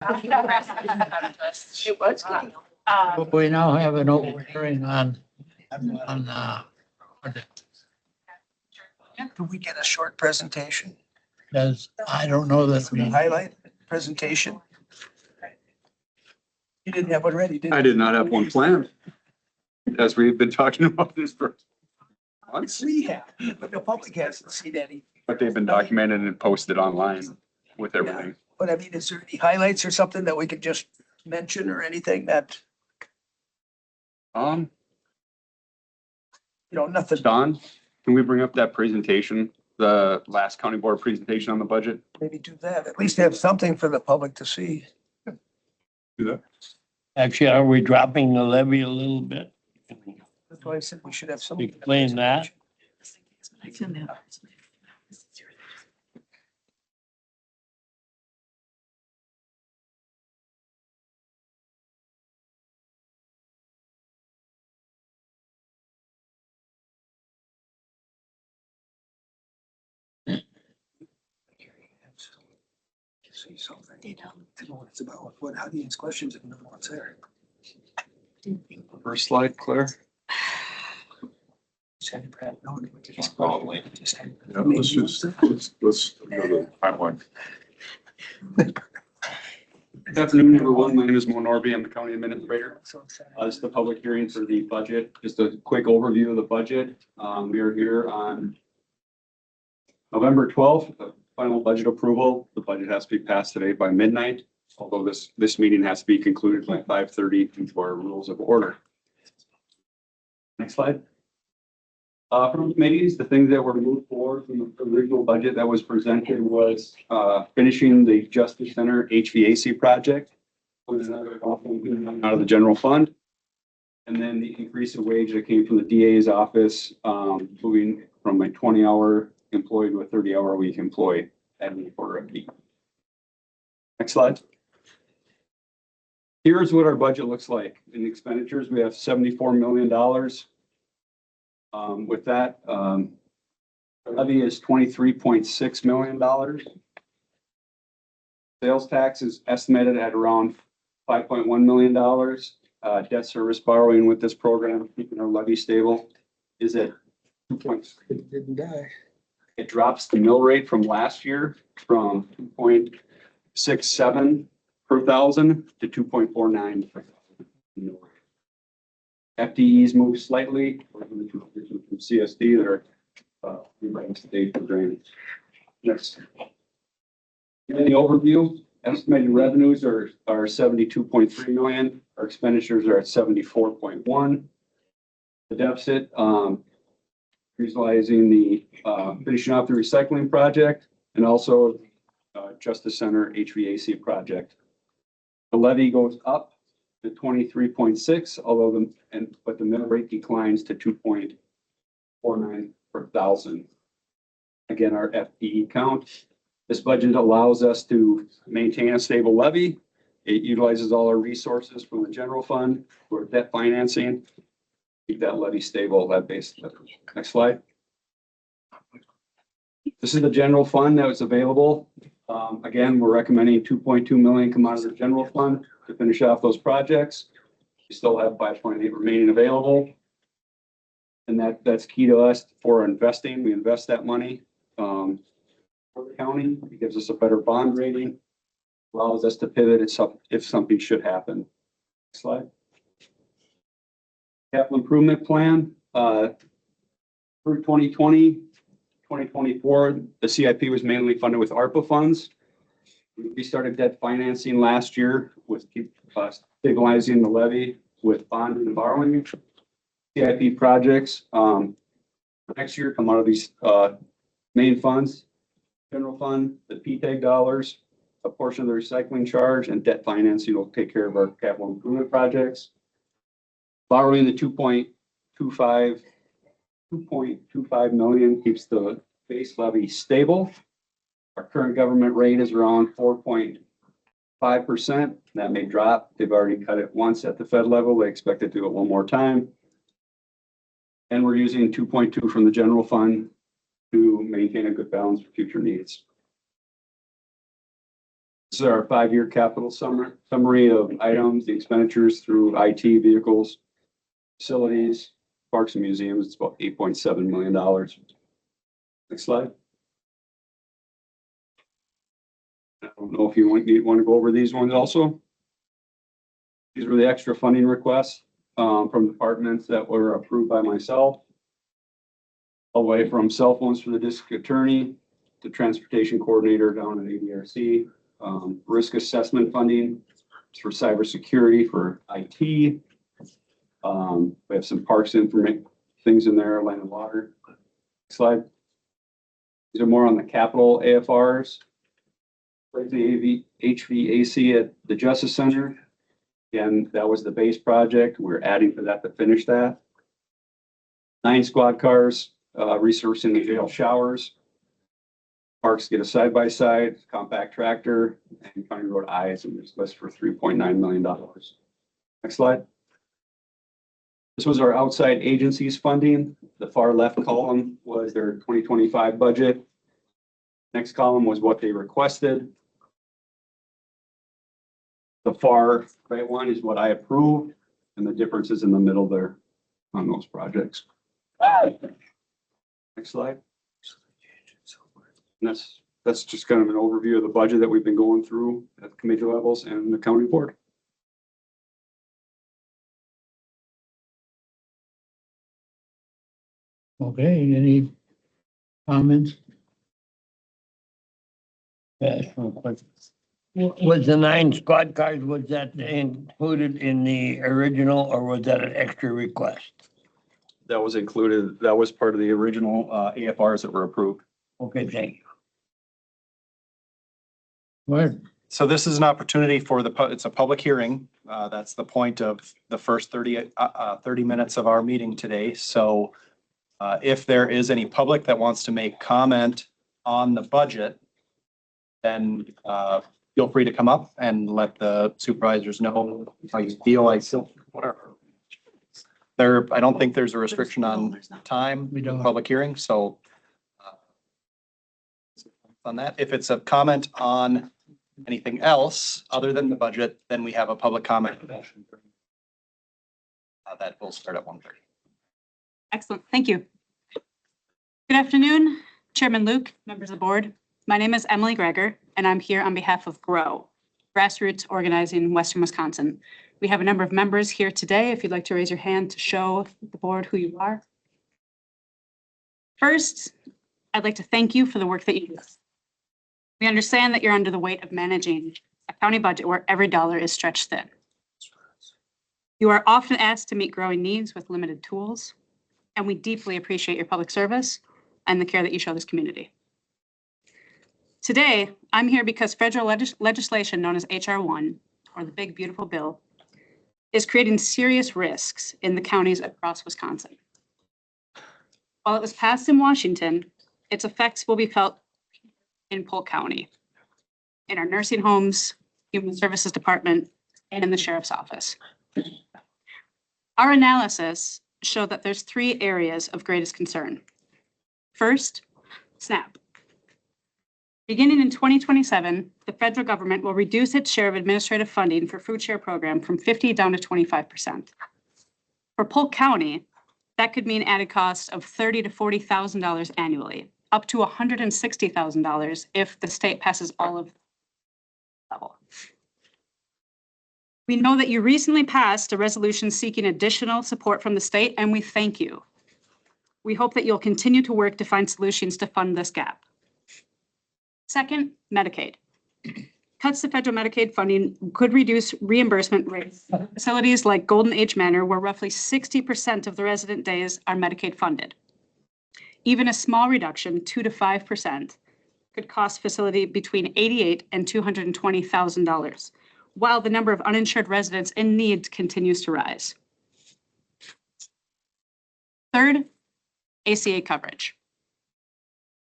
It was getting. But we now have an open hearing on, Can we get a short presentation? because I don't know that we, Highlight presentation? You didn't have one ready, did you? I did not have one planned. As we've been talking about this for months, We have, but the public hasn't seen any. but they've been documented and posted online with everything. But I mean, is there any highlights or something that we could just mention or anything that, nothing, Don, can we bring up that presentation, the last county board presentation on the budget? maybe do that, at least have something for the public to see. Do that. actually, are we dropping the levy a little bit? That's why I said we should have some. Explain that. See something. To know what it's about, what audience questions and know what's there. First slide, Claire. Send Brad a note. Probably. Just have- Yeah, let's go to timeline. Good afternoon, everyone. My name is Mo Norby. I'm the county administrator. So excited. This is the public hearing for the budget. Just a quick overview of the budget. We are here on November 12th, the final budget approval. The budget has to be passed today by midnight, although this meeting has to be concluded by 5:30 due to our rules of order. Next slide. From committees, the things that were moved forward from the original budget that was presented was finishing the Justice Center HVAC project. With another out of the general fund. And then the increase in wage that came from the DA's office, moving from a 20-hour employee to a 30-hour a week employee at a quarter a week. Next slide. Here's what our budget looks like. In expenditures, we have $74 million. With that, the levy is $23.6 million. Sales tax is estimated at around $5.1 million. Debt service borrowing with this program, keeping our levy stable, is at 2 points. It didn't die. It drops the mill rate from last year from 2.67 per thousand to 2.49 per thousand. FTEs move slightly from CSD that are rewriting state for drainage. Next. In the overview, estimated revenues are 72.3 million. Our expenditures are at 74.1. The deficit, visualizing the finishing off the recycling project and also Justice Center HVAC project. The levy goes up to 23.6, although but the mill rate declines to 2.49 per thousand. Again, our FTE count. This budget allows us to maintain a stable levy. It utilizes all our resources from the general fund for debt financing. Keep that levy stable, that base. Next slide. This is the general fund that was available. Again, we're recommending 2.2 million come out of the general fund to finish off those projects. We still have 5.8 remaining available. And that's key to us for investing. We invest that money for the county. It gives us a better bond rating, allows us to pivot if something should happen. Next slide. Capital improvement plan for 2020, 2024, the CIP was mainly funded with ARPA funds. We started debt financing last year with stabilizing the levy with bond and borrowing. CIP projects next year come out of these main funds, general fund, the PTAG dollars, a portion of the recycling charge, and debt financing will take care of our capital improvement projects. Borrowing the 2.25 million keeps the base levy stable. Our current government rate is around 4.5%. That may drop. They've already cut it once at the Fed level. They expect to do it one more time. And we're using 2.2 from the general fund to maintain a good balance for future needs. This is our 5-year capital summary of items, the expenditures through IT, vehicles, facilities, parks and museums. It's about $8.7 million. Next slide. I don't know if you want to go over these ones also. These were the extra funding requests from departments that were approved by myself. All the way from cell phones for the district attorney to transportation coordinator down at ADRC, risk assessment funding for cybersecurity for IT. We have some parks information things in there, land and water. Next slide. These are more on the capital AFRs. The HVAC at the Justice Center. Again, that was the base project. We're adding to that to finish that. 9 squad cars, resurfacing the jail showers. Parks get a side-by-side, compact tractor, and County Road I's and this list for $3.9 million. Next slide. This was our outside agencies funding. The far left column was their 2025 budget. Next column was what they requested. The far right one is what I approved, and the difference is in the middle there on those projects. Next slide. And that's just kind of an overview of the budget that we've been going through at the committee levels and the county board. Okay, any comments? Was the 9 squad cars, was that included in the original or was that an extra request? That was included, that was part of the original AFRs that were approved. Okay, thank you. What? So this is an opportunity for it's a public hearing. That's the point of the first 30 minutes of our meeting today. So if there is any public that wants to make comment on the budget, then feel free to come up and let the supervisors know how you feel. Whatever. I don't think there's a restriction on time We don't. for public hearing, so on that, if it's a comment on anything else other than the budget, then we have a public comment. That will start at 1:30. Excellent. Thank you. Good afternoon, Chairman Luke, members of the board. My name is Emily Greger, and I'm here on behalf of GROW, Grassroots Organizing in Western Wisconsin. We have a number of members here today. If you'd like to raise your hand to show the board who you are. First, I'd like to thank you for the work that you do. We understand that you're under the weight of managing a county budget where every dollar is stretched thin. You are often asked to meet growing needs with limited tools, and we deeply appreciate your public service and the care that you show this community. Today, I'm here because federal legislation known as H.R. 1, or the Big Beautiful Bill, is creating serious risks in the counties across Wisconsin. While it was passed in Washington, its effects will be felt in Polk County, in our nursing homes, Human Services Department, and in the Sheriff's Office. Our analysis showed that there's 3 areas of greatest concern. First, SNAP. Beginning in 2027, the federal government will reduce its share of administrative funding for food share program from 50 down to 25%. For Polk County, that could mean added costs of $30,000 to $40,000 annually, up to $160,000 if the state passes all of the level. We know that you recently passed a resolution seeking additional support from the state, and we thank you. We hope that you'll continue to work to find solutions to fund this gap. Second, Medicaid. Cuts to federal Medicaid funding could reduce reimbursement rates. Facilities like Golden Age Manor, where roughly 60% of the resident days are Medicaid funded. Even a small reduction, 2 to 5%, could cost facility between $88,000 and $220,000, while the number of uninsured residents in need continues to rise. Third, ACA coverage.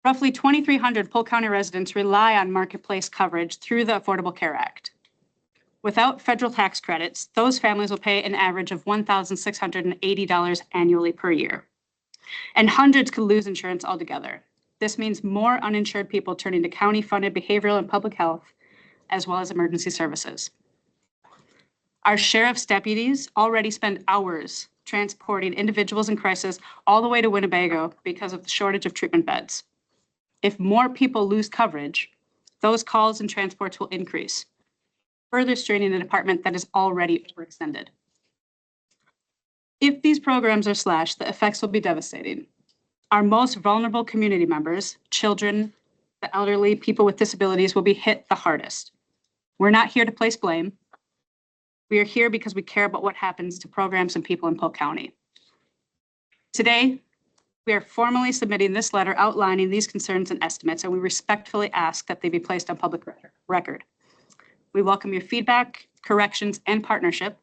Roughly 2,300 Polk County residents rely on marketplace coverage through the Affordable Care Act. Without federal tax credits, those families will pay an average of $1,680 annually per year. And hundreds could lose insurance altogether. This means more uninsured people turning to county-funded behavioral and public health, as well as emergency services. Our sheriff's deputies already spend hours transporting individuals in crisis all the way to Winnebago because of the shortage of treatment beds. If more people lose coverage, those calls and transports will increase, further straining a department that is already overextended. If these programs are slashed, the effects will be devastating. Our most vulnerable community members, children, the elderly, people with disabilities will be hit the hardest. We're not here to place blame. We are here because we care about what happens to programs and people in Polk County. Today, we are formally submitting this letter outlining these concerns and estimates, and we respectfully ask that they be placed on public record. We welcome your feedback, corrections, and partnership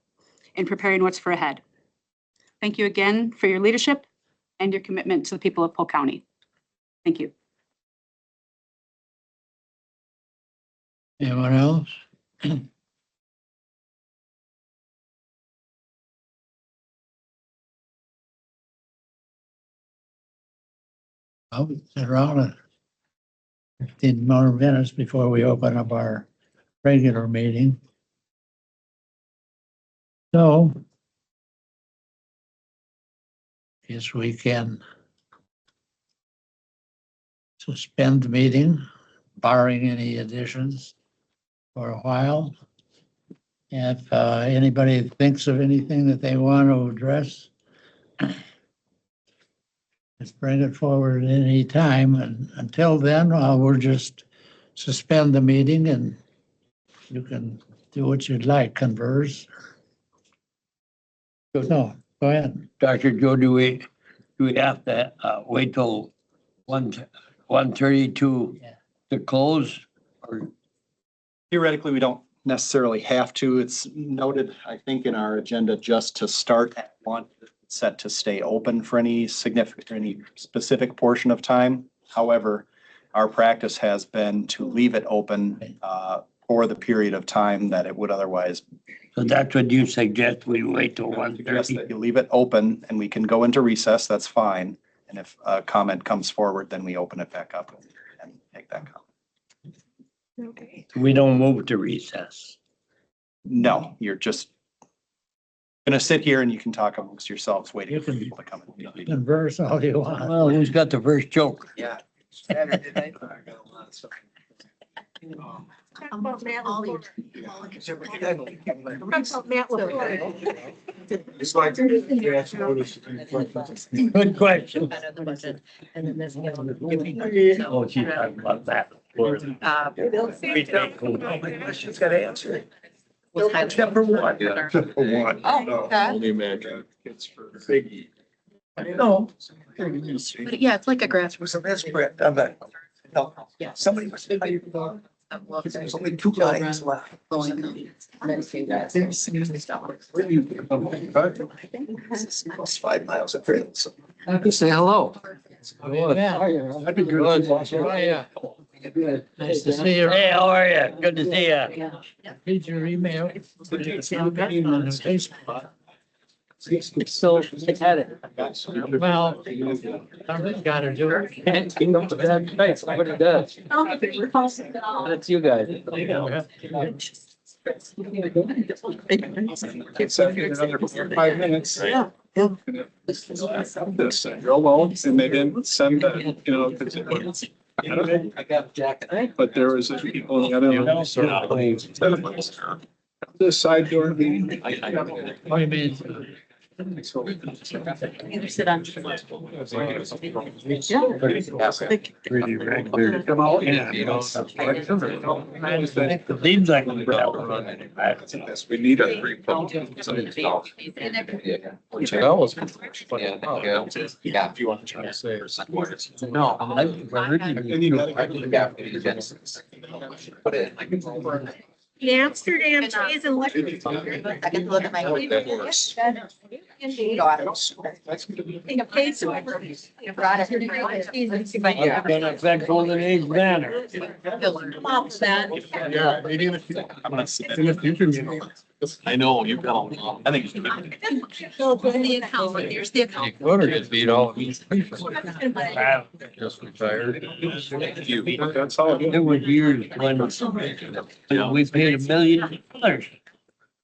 in preparing what's for ahead. Thank you again for your leadership and your commitment to the people of Polk County. Thank you. Anyone else? I'll sit around 15 more minutes before we open up our regular meeting. So, guess we can suspend the meeting, barring any additions for a while. If anybody thinks of anything that they want to address, let's bring it forward at any time. And until then, we'll just suspend the meeting and you can do what you'd like, converse. No, go ahead. Dr. Joe, do we have to wait till 1:30 to close? Or Theoretically, we don't necessarily have to. It's noted, I think, in our agenda just to start at 1, set to stay open for any specific portion of time. However, our practice has been to leave it open for the period of time that it would otherwise. So that's what you suggest, we wait till Suggest 1:30? that you leave it open and we can go into recess, that's fine. And if a comment comes forward, then we open it back up and take that comment. We don't move to recess. No, you're just gonna sit here and you can talk amongst yourselves, waiting You for can- people to come in. Converse all you want. Well, who's got the first joke? Yeah. It's like. Good question. And then this. Oh, she's talking about that. Questions got answered. Number one. Yeah. One. Oh, No, okay. Only imagine it's for Biggie. No. But yeah, it's like a grassroots. So that's correct. I'm back. No, Yeah. somebody was. There's only 2 lines left. It's 5 miles of trail. So Say hello. That'd be good. Nice to see you. Hey, how are you? Good to see you. Read your email. So it's had it. Well, somebody's got to do it. Can't keep up with that pace, what it does. That's you guys. It's another 5 minutes. Yeah. This, you're alone, and they didn't send that, you know, because it was. I got a jacket. But there was people in the other. The side door meeting. What do you mean? Either sit on. Come out. Yeah. Seems like. Yes, we need a free. Yeah. If you want to try to say. No. And you gotta. Put it in. Amsterdam cheese and liquor. I can look at my. That works. Think of paid super. You brought it. Yeah, gonna affect Golden Age Manor. Come on, Stan. Yeah, maybe in the future. In the future, you know. I know, you've got, I think. Fill in the account. Here's the account. Voter gets beat all. Just retired. That's all. There were years when we paid $1 million.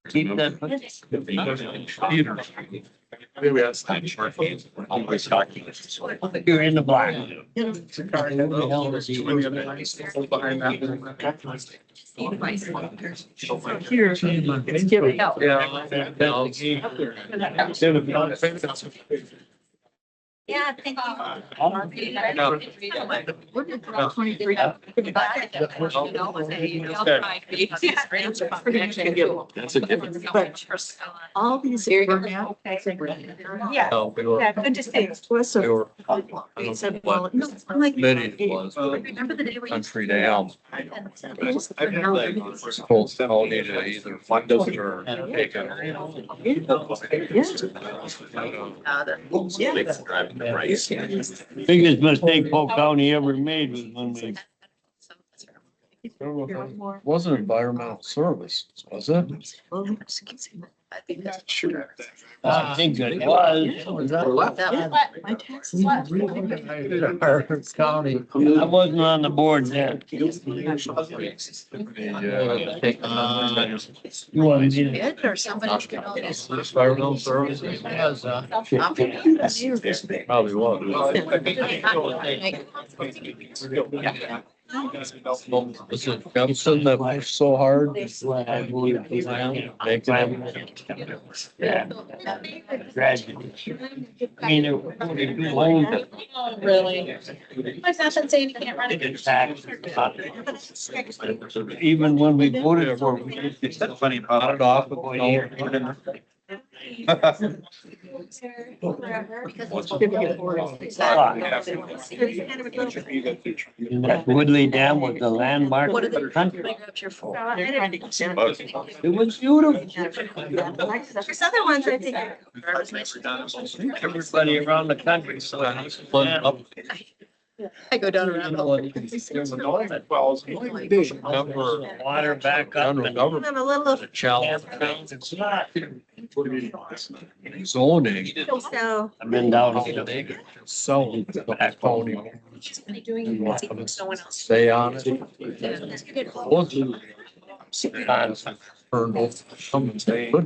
Keep that. Maybe that's time. You're in the black. Here. It's giving out. Yeah, thank you. We're gonna draw 23. That's a different. All these. Yeah. Yeah. Yeah, good to see you. They were. He said, well, no, I'm like. Many was. Remember the day we. Country down. I've had like. Full county to either fund us or take it. Biggest mistake Polk County ever made was when we. Wasn't environmental services, was it? I think that's true. I think it was. My taxes. Our county. I wasn't on the board then. You want me to? It or somebody. Environmental services? Yes, Probably was. Was it Gumpson that was so hard? I believe it was him. Yeah. Tragedy. I mean, it owned it. Really? My nothing saying you can't run it. Even when we voted for it, we It's that funny about got it. it off. But that Woodley Dam was the landmark What of are the they? country. Grabs your phone. It was beautiful. There's other ones I think. Everybody around the country. So I go down around. water back up. And I'm a little. the challenge. Zoning. So. I've been down here. So. Back home. Doing no one else. Stay on it.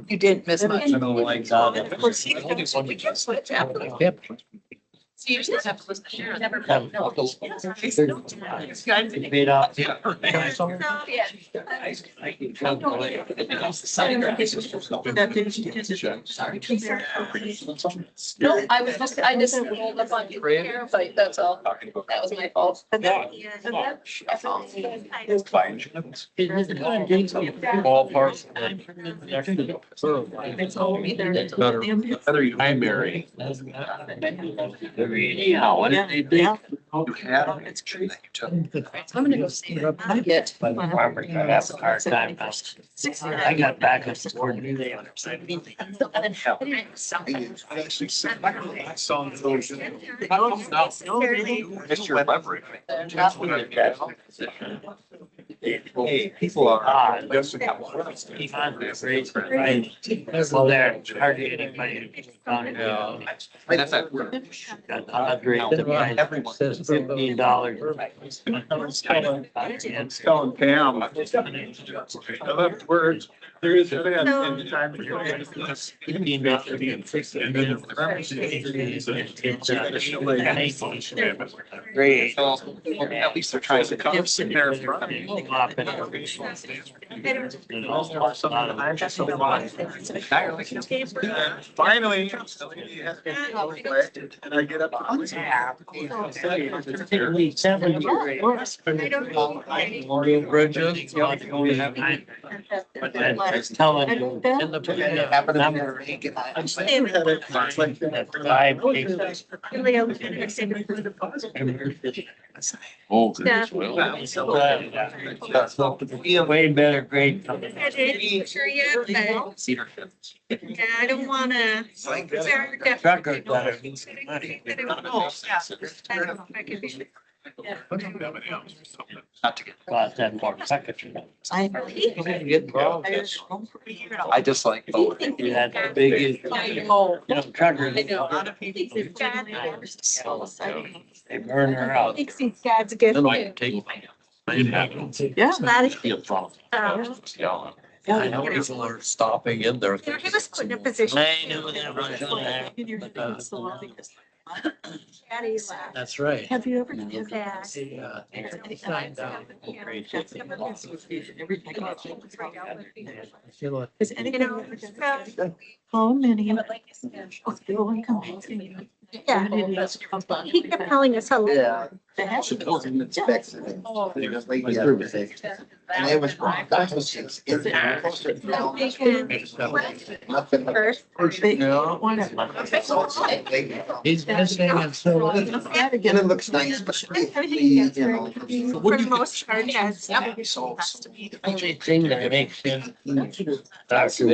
You didn't miss much. I don't like that. We can switch after. Yep. So you just have to listen to Sharon. Never. Paid off. No, I was just, I just rolled up on your fight, that's all. That was my fault. Ballpark. Primary. Anyhow, what did they do? It's true that you took. I'm gonna go see her. I get. But the farmer got have a hard time. I got back up the board. It's your leverage. Hey, people are. Well, there, hardly anybody. That's that word. Everyone says $15. Telling Pam. I left words. There is. Great. At least they're trying to come in there in front of you. Finally. And I get up. Bridges. But then it's telling you in the number. Five cases. Oh. Yeah. Be a way better grade. Sure, yeah, but yeah, I don't wanna. Trucker better. Not to get. Got that more second. I I just like. You had the biggest, you know, truckers. They burn her out. God's gift. Then I can take. Yeah. I know people are stopping in there. He was put in a position. I knew that was gonna happen. That's right. Have you ever done that? Signed out. I feel like You know, how many? Yeah. He kept telling us how. Yeah. Yeah. And it was wrong. That was just. First. he's missing and so. And it looks nice, but you know. For the most part, yes. So. Only thing that makes him. So,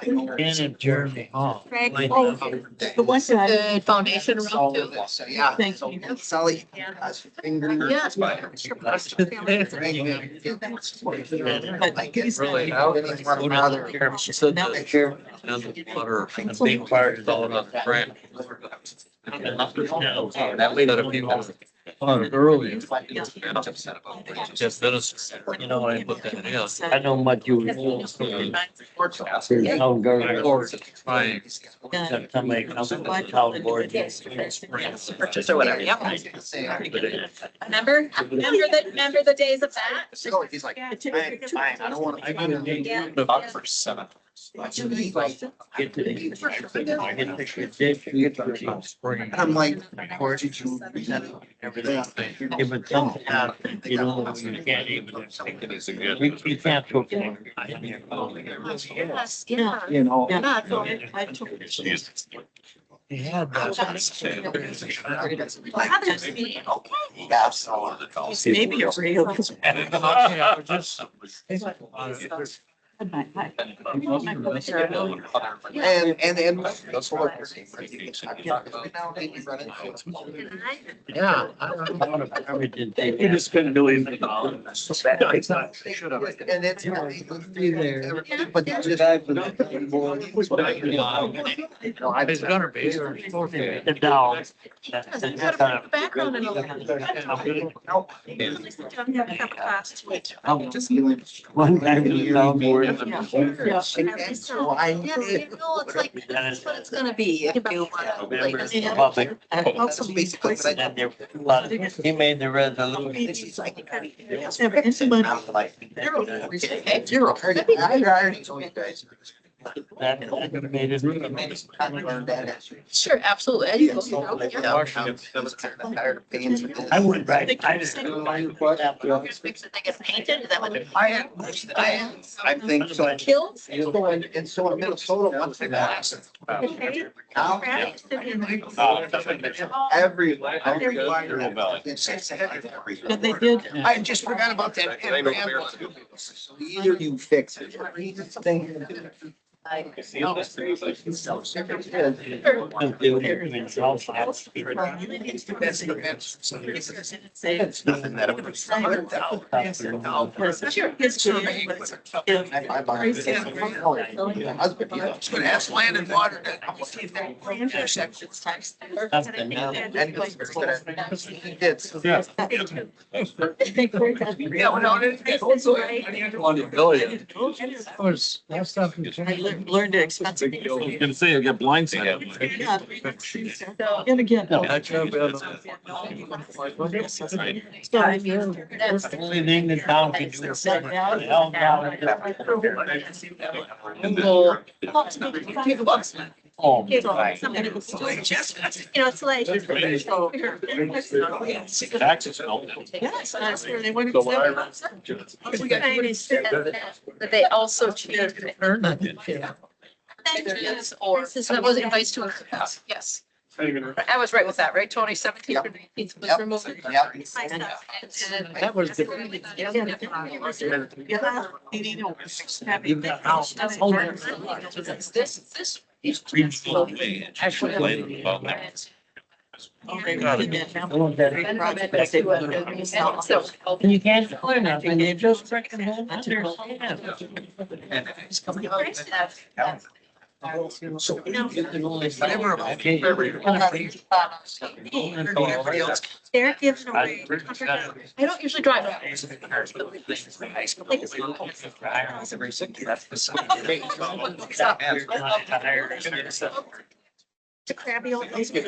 In and Jeremy Hall. Greg, The one guy. good foundation around too. So, yeah. Thank So, you. Sally has her finger. Yeah. Like it's Really, butter and big fires all on the front. That way that people. Early. Just notice, you know, when I put that in, I know what you. How girls trying. Somebody comes to my town board. Purchase or whatever, yep. Remember the days of that? So he's like, I don't want I gotta need Yeah. the buck for 7. Get to the. I get the spring. And I'm like, where did you? Everything. If it's something out, you know, you can't even. You can't cook. Yes, yeah. You know. Yeah. He had that. Others be okay. Yeah, so. Maybe a real. I was just. And that's what. Yeah. I don't know. You just spend millions of dollars. And it's. But just. It's gonna be. Or supposed to be. The down. He's got a background in all that. At least we don't have a couple classes. Just feeling. One time we found more. Yes, you know, it's like, that's what it's gonna be. If you want to, like, Also basically, but I. He made the resolution. It's like. Someone. I'm like. Zero. I already told you guys. That made it. I learned that. sure, absolutely. I do. I would write. I Fix it, they get painted, is that what? I think so. Kills? So in Minnesota, once they pass. Now. Every. But they did. I just forgot about that. So either you fix it. It's nothing that. Sure. Husband, you know, it's gonna ask land and water. See if that intersections. He did. Yeah. Yeah, well, no, it's also. Of course, that stuff. Learned it expensive. Gonna say you get blindsided. And again. That's the only thing the town can do. is set down, help out. Oh, You know, it's like. taxes help. Yes, that's where they went. So when I- That they also changed the pensions or that was advice to us, yes. I was right with that, right? 2017 Yep. or 19 was Yep. removed. Yep. That was the. This. Actually. You can't clear nothing, you just freaking understand. Whatever. Everybody else. They're giving away. I don't usually drive. The crabby old. This is.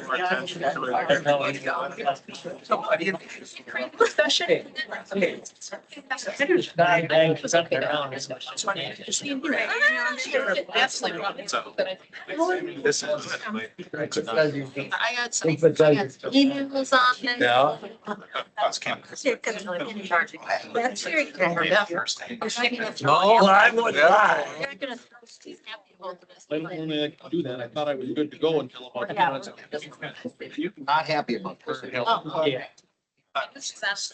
I got some emails on this. Yeah. That's very good. No, I would not. You're not gonna throw Steve Happy hold of this. Only I could do that. I thought I was good to go until about 10 minutes ago. Not happy about this. Oh, Yeah. this is us.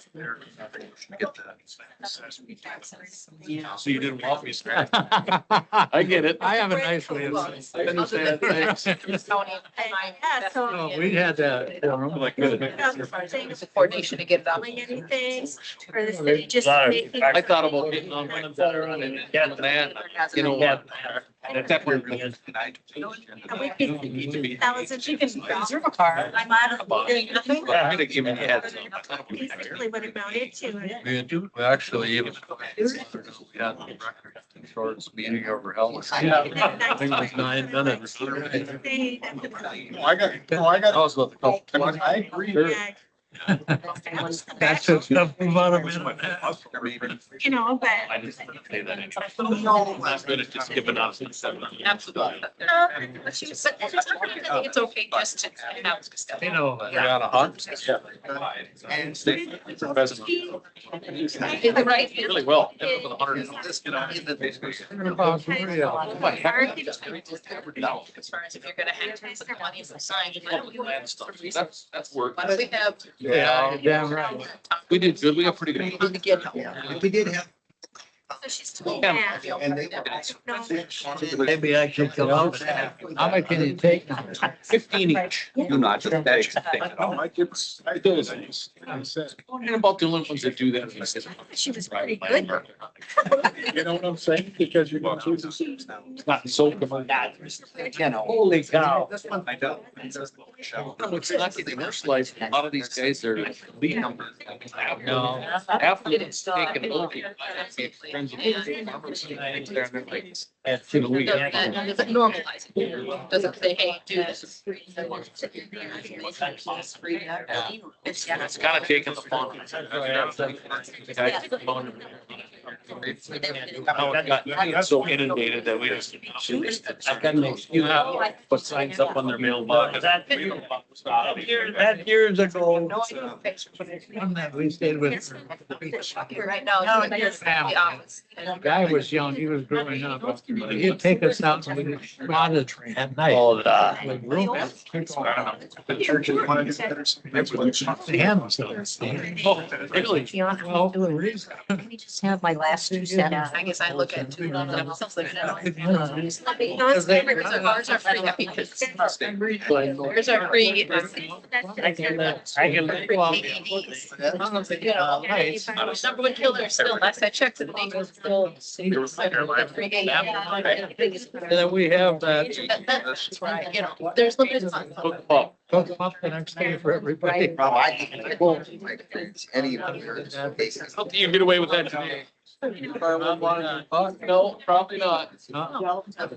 So you didn't want me to. I get it. I have a nice way of. I understand. Thanks. Tony and Yeah, so- No, we had that. Like, good. coordination to get it out. Doing anything for the city, just making. I thought about getting on one better and getting that, you know, at that point. A week before. Need to be. Thousands. You can reserve a car. I'm out of doing nothing. I'm gonna give you heads. Basically what it amounted to. We actually, we had the record shorts meeting over Ellis. I think it was 9 minutes. I got. I was with the couple. I agree. That's just stuff we want to minute. You know, but. I just didn't say that anyway. I'm good at just giving up. Absolutely. But it's I think it's okay just to have discussion. You know. We're on a hunt. Yeah. And Right. Really well. It- With 100. You know, basically. As far as if you're gonna have to put money in the sign. That's work. Why don't we have? Yeah, damn right. We did good. We got pretty good. To get help. if we did have. So she's still. Yeah. And they. Maybe I should get out. How much can you take now? 15 each. Do not just beg. Oh, my kids, I do this. I said, And about the only ones that do that. She was pretty good. you know what I'm saying? Because you're going to choose this. It's not so common. You know. Holy cow. I don't. No, it's not getting worse. Like, a lot of these guys are lead numbers. No. After it's taken over. Friends with farmers, and they're like, That's the week. Does it normalize it? Does it say, hey, do this? it's kind of taking the fun. The guys took the fun. Now it got so inundated that we just. I got an excuse. Put signs up on their mailbox. That years ago, one that we stayed with. Right now. No, it's it's the office. Guy was young, he was growing up. He'd take us out and we'd run it at night. Oh, With room. The churches want to do better. That's what it's. really? Well, the reason. Can we just have my last 2 cents? I guess I look at two. Something. Because they- Ours are free because yours are free. I can let you out. You know, number one killer still, last I checked, the name was still. And then we have that. That's right, you know, there's limited funds. Cook them up the next day for everybody. Well, I think my experience, any of your cases. How do you get away with that today? No, probably not. No. And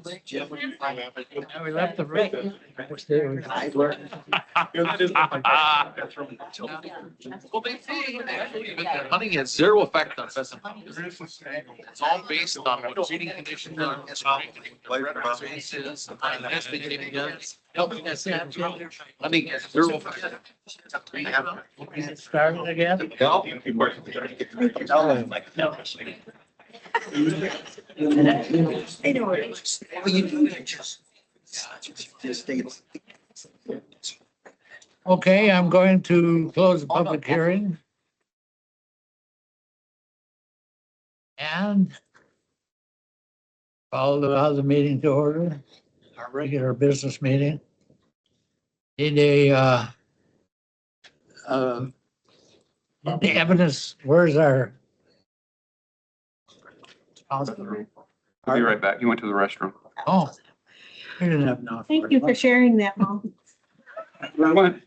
we left the room. Well, they say actually that hunting has zero effect on pheasant. It's all based on what breeding conditions are. Spaces, and nesting areas. Hunting has zero effect. Starting again. I know. Well, you do, you just stay. Okay, I'm going to close the public hearing. And call the meeting to order, our regular business meeting. Need the evidence, where's our? I'll be right back. You went to the restroom. Oh. We didn't have enough. Thank you for sharing that, Mom. Where went?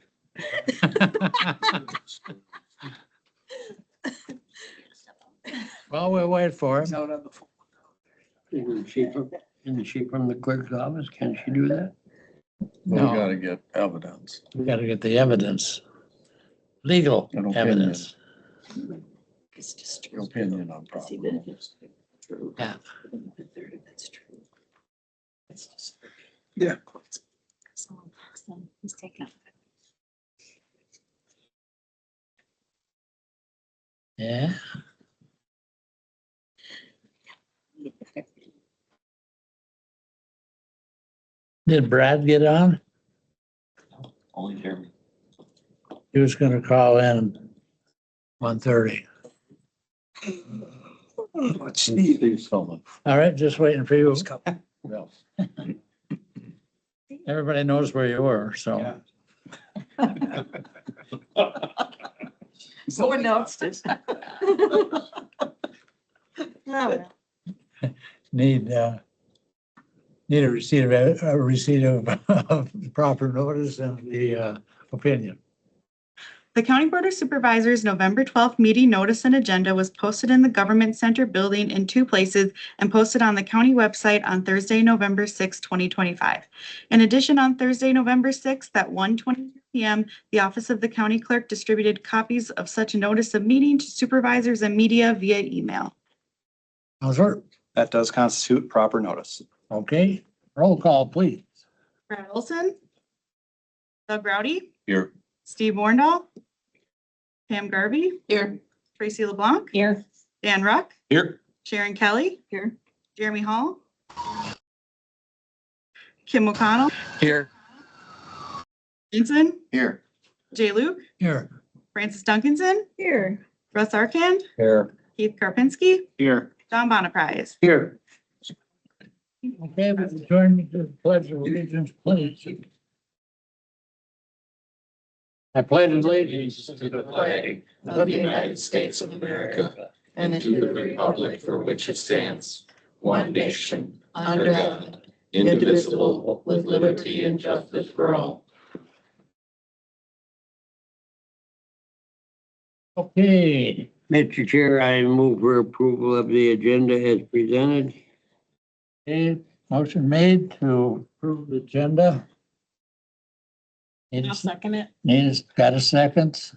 Well, we'll wait for him. Isn't she from the clerk's office? Can she do that? We No. gotta get evidence. We gotta get the evidence. Legal An opinion. evidence. It's just Your opinion on See, problem. but if it's true. Yeah. That's true. It's just. Yeah. Someone talks them, he's taking it. Yeah. Did Brad get on? Only Jeremy. He was gonna call in 1:30. Steve Sullivan. All right, just waiting for you. Yeah. Everybody knows where you were, so. So announced it. No, Need a receipt of proper notice and the opinion. The County Board of Supervisors November 12th meeting notice and agenda was posted in the Government Center building in 2 places and posted on the county website on Thursday, November 6, 2025. In addition, on Thursday, November 6th at 1:20 p.m., the Office of the County Clerk distributed copies of such notice of meeting to supervisors and media via email. Counselor, That does constitute proper notice. okay, roll call, please. Brad Olson, Doug Rowdy, Here. Steve Wornall, Pam Garvey, here. Tracy LeBlanc, Here. Dan Ruck, Here. Sharon Kelly, Here. Jeremy Hall, Kim O'Connell, Here. Jensen, Here. Jay Luke, Here. Francis Duncanson, Here. Russ Arkan, Here. Keith Karpinski, Here. John Bonaprise. Here. Okay, would you join me to the pledge of allegiance, please? I pledge allegiance To the flag of the United States of America and to the republic for which it stands, one nation, under God, indivisible, with liberty and justice for all. Okay, Mr. Chair, I move for approval of the agenda as presented. okay, motion made to approve the agenda. I'll second it. Got a second?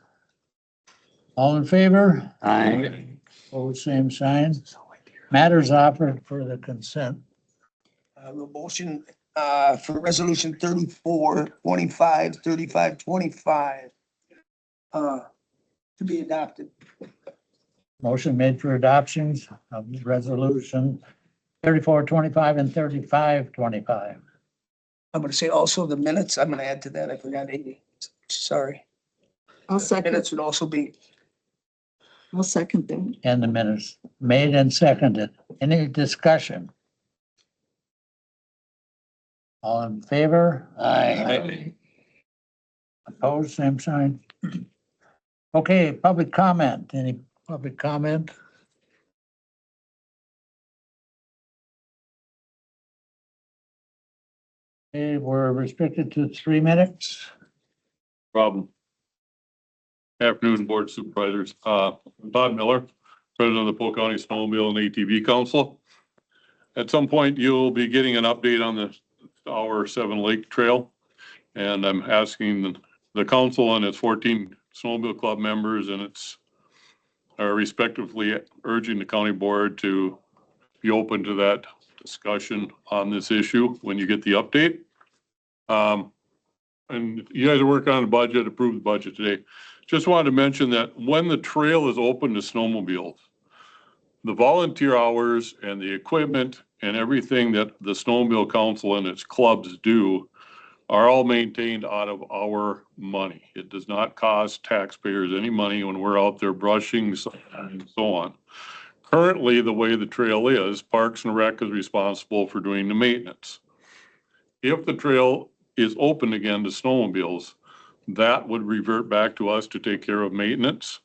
All in favor? Aye. Hold same sign. Matters offered for the consent. The motion, for resolution 3425, 3525, to be adopted. Motion made for adoptions of resolution 3425 and 3525. I'm gonna say also the minutes, I'm gonna add to that, I forgot 80, sorry. I'll second, Minutes would also be, I'll second that. And the minutes made and seconded. Any discussion? All in favor? Aye. Opposed, same sign. Okay, public comment. Any public comment? Okay, we're restricted to 3 minutes. Problem. Afternoon, Board Supervisors. Bob Miller, President of the Polk County Snowmobile and ATV Council. At some point, you'll be getting an update on the our 7 Lake Trail. And I'm asking the council and its 14 snowmobile club members and its respectively urging the county board to be open to that discussion on this issue when you get the update. And you guys are working on the budget, approved the budget today. Just wanted to mention that when the trail is open to snowmobiles, the volunteer hours and the equipment and everything that the Snowmobile Council and its clubs do are all maintained out of our money. It does not cost taxpayers any money when we're out there brushing and so on. Currently, the way the trail is, Parks and Rec is responsible for doing the maintenance. If the trail is open again to snowmobiles, that would revert back to us to take care of maintenance.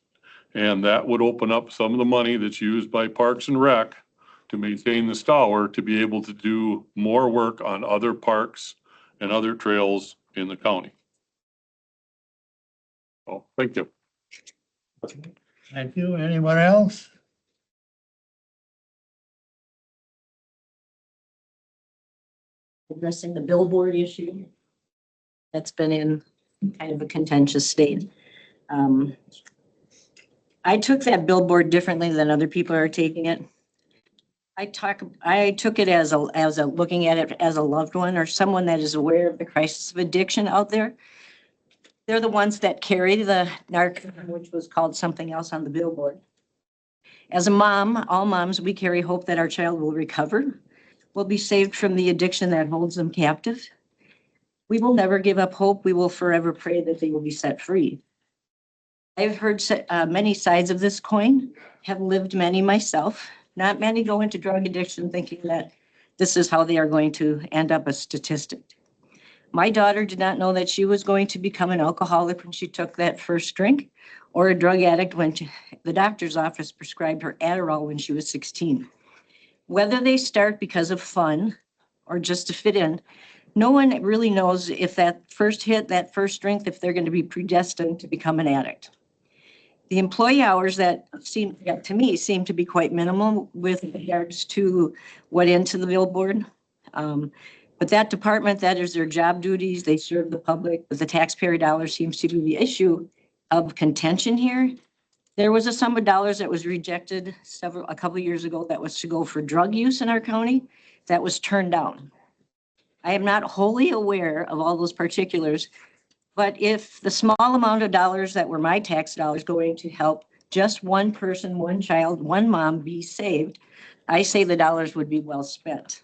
And that would open up some of the money that's used by Parks and Rec to maintain the tower to be able to do more work on other parks and other trails in the county. Oh, thank you. Thank you. Anyone else? Addressing the billboard issue. That's been in kind of a contentious state. I took that billboard differently than other people are taking it. I took it as a looking at it as a loved one or someone that is aware of the crisis of addiction out there. They're the ones that carry the narcotic, which was called something else on the billboard. As a mom, all moms, we carry hope that our child will recover, will be saved from the addiction that holds them captive. We will never give up hope. We will forever pray that they will be set free. I've heard many sides of this coin, have lived many myself. Not many go into drug addiction thinking that this is how they are going to end up a statistic. My daughter did not know that she was going to become an alcoholic when she took that first drink, or a drug addict when the doctor's office prescribed her Adderall when she was 16. Whether they start because of fun or just to fit in, no one really knows if that first hit, that first drink, if they're going to be predestined to become an addict. The employee hours that seem to be quite minimal with regards to what into the billboard. But that department, that is their job duties. They serve the public, but the taxpayer dollar seems to be the issue of contention here. There was a sum of dollars that was rejected a couple of years ago that was to go for drug use in our county. That was turned down. I am not wholly aware of all those particulars, but if the small amount of dollars that were my tax dollars going to help just one person, one child, one mom be saved, I say the dollars would be well spent.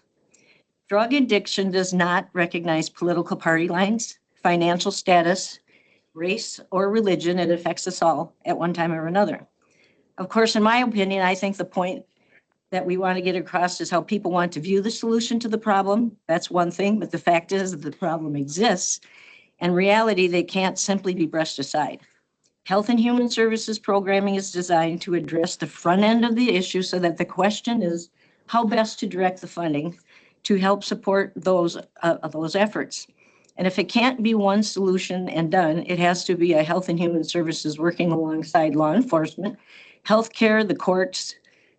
Drug addiction does not recognize political party lines, financial status, race, or religion. It affects us all at one time or another. Of course, in my opinion, I think the point that we want to get across is how people want to view the solution to the problem. That's one thing, but the fact is that the problem exists. In reality, they can't simply be brushed aside. Health and Human Services programming is designed to address the front end of the issue so that the question is how best to direct the funding to help support those efforts. And if it can't be one solution and done, it has to be a Health and Human Services working alongside law enforcement, healthcare, the courts,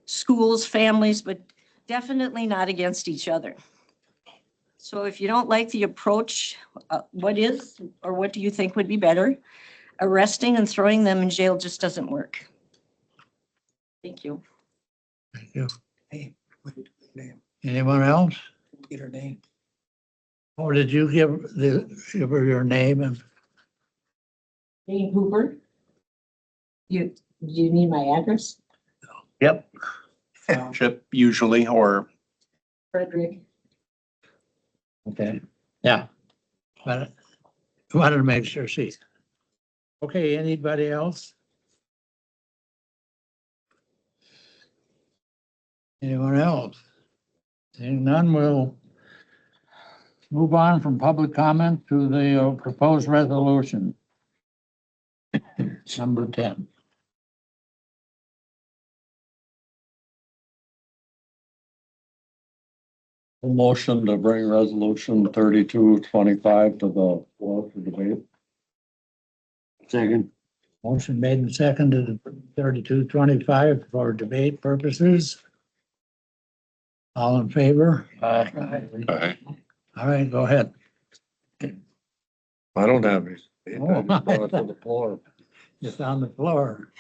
schools, families, but definitely not against each other. So if you don't like the approach, what do you think would be better? Arresting and throwing them in jail just doesn't work. Thank you. Thank you. Hey, what is her name? Anyone else? Get her name. Or did you give her your name and Jane Hooper? You need my address? Yep. Township usually, or Frederick. okay, yeah. But I wanted to make sure she's. Okay, anybody else? Anyone else? Seeing none, we'll move on from public comment to the proposed resolution. Number 10. A motion to bring resolution 3225 to the floor for debate. Second. Motion made and seconded 3225 for debate purposes. All in favor? Aye. All right, go ahead. I don't have any. Oh. Brought it to the floor. It's on the floor.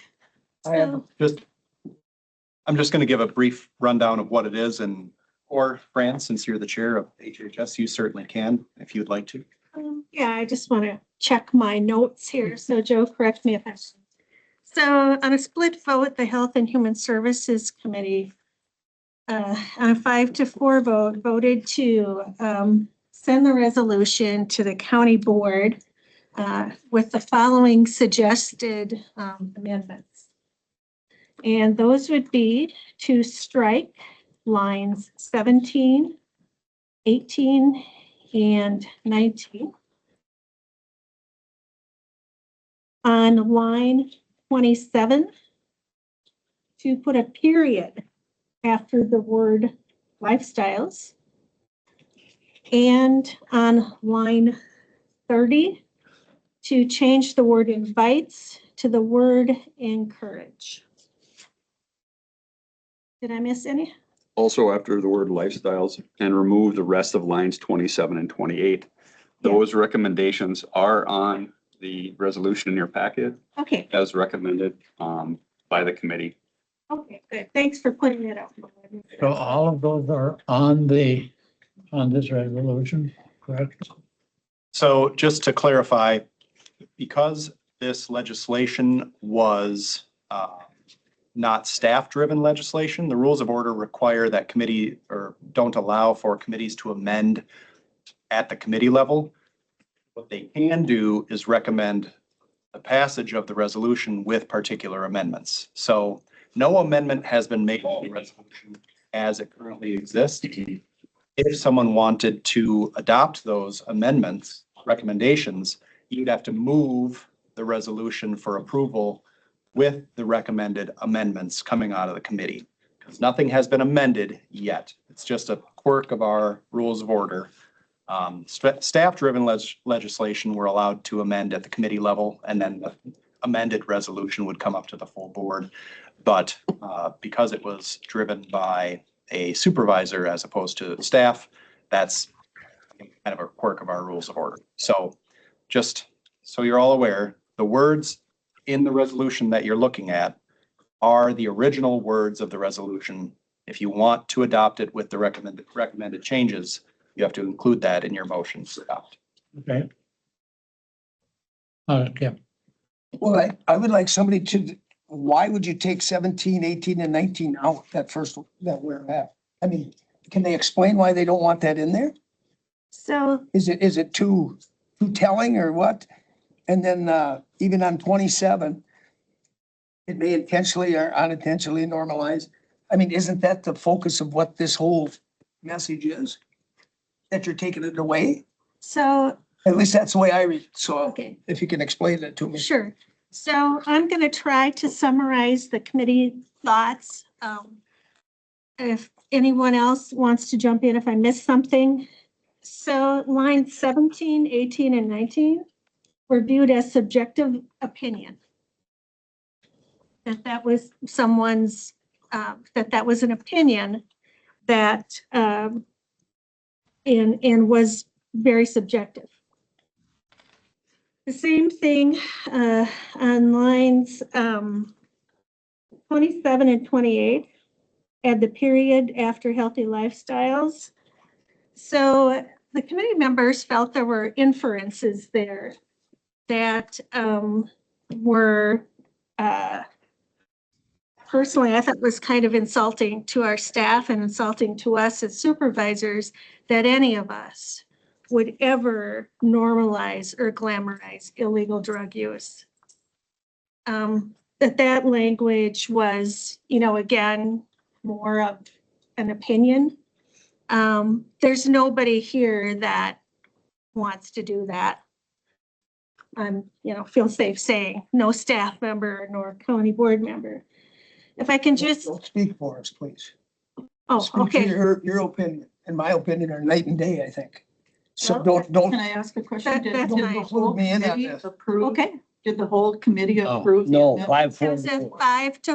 I'm just going to give a brief rundown of what it is, and or Fran, since you're the chair of HHS, you certainly can if you'd like to. Yeah, I just want to check my notes here. So Joe, correct me if I'm. So on a split vote, the Health and Human Services Committee, on a 5-4 vote, voted to send the resolution to the county board with the following suggested amendments. And those would be to strike lines 17, 18, and 19. On line 27, to put a period after the word lifestyles. And on line 30, to change the word invites to the word encourage. Did I miss any? Also, after the word lifestyles, and remove the rest of lines 27 and 28. Those recommendations are on the resolution in your packet Okay, as recommended by the committee. okay, good. Thanks for putting it up. So all of those are on this resolution, correct? So just to clarify, because this legislation was not staff-driven legislation, the rules of order require that committee or don't allow for committees to amend at the committee level. What they can do is recommend the passage of the resolution with particular amendments. So no amendment has been made to the resolution as it currently exists. If someone wanted to adopt those amendments, recommendations, you'd have to move the resolution for approval with the recommended amendments coming out of the committee. Because nothing has been amended yet. It's just a quirk of our rules of order. Staff-driven legislation we're allowed to amend at the committee level, and then the amended resolution would come up to the full board. But because it was driven by a supervisor as opposed to staff, that's kind of a quirk of our rules of order. So just so you're all aware, the words in the resolution that you're looking at are the original words of the resolution. If you want to adopt it with the recommended changes, you have to include that in your motion to adopt. Okay. Okay, Well, I would like somebody to, why would you take 17, 18, and 19 out, that first, that we're at? I mean, can they explain why they don't want that in there? So, Is it too telling or what? And then even on 27, it may intentionally or unintentionally normalize. I mean, isn't that the focus of what this whole message is? That you're taking it away? so, At least that's the way I read. So okay. if you can explain that to me. Sure. So I'm going to try to summarize the committee thoughts. If anyone else wants to jump in if I missed something. So lines 17, 18, and 19 were viewed as subjective opinion. That was someone's, that was an opinion that, and was very subjective. The same thing on lines 27 and 28, add the period after healthy lifestyles. So the committee members felt there were inferences there that were personally, I thought was kind of insulting to our staff and insulting to us as supervisors that any of us would ever normalize or glamorize illegal drug use. That language was, again, more of an opinion. There's nobody here that wants to do that. Feel safe saying no staff member nor county board member. If I can just. Don't speak for us, please. Oh, Speak for okay. your opinion and my opinion are night and day, I think. So Well, don't Can I ask a question? Did That's the fine. whole include me in on committee this. approve? Okay. Did the whole committee No, approve? the No, amendment? 5-4. It says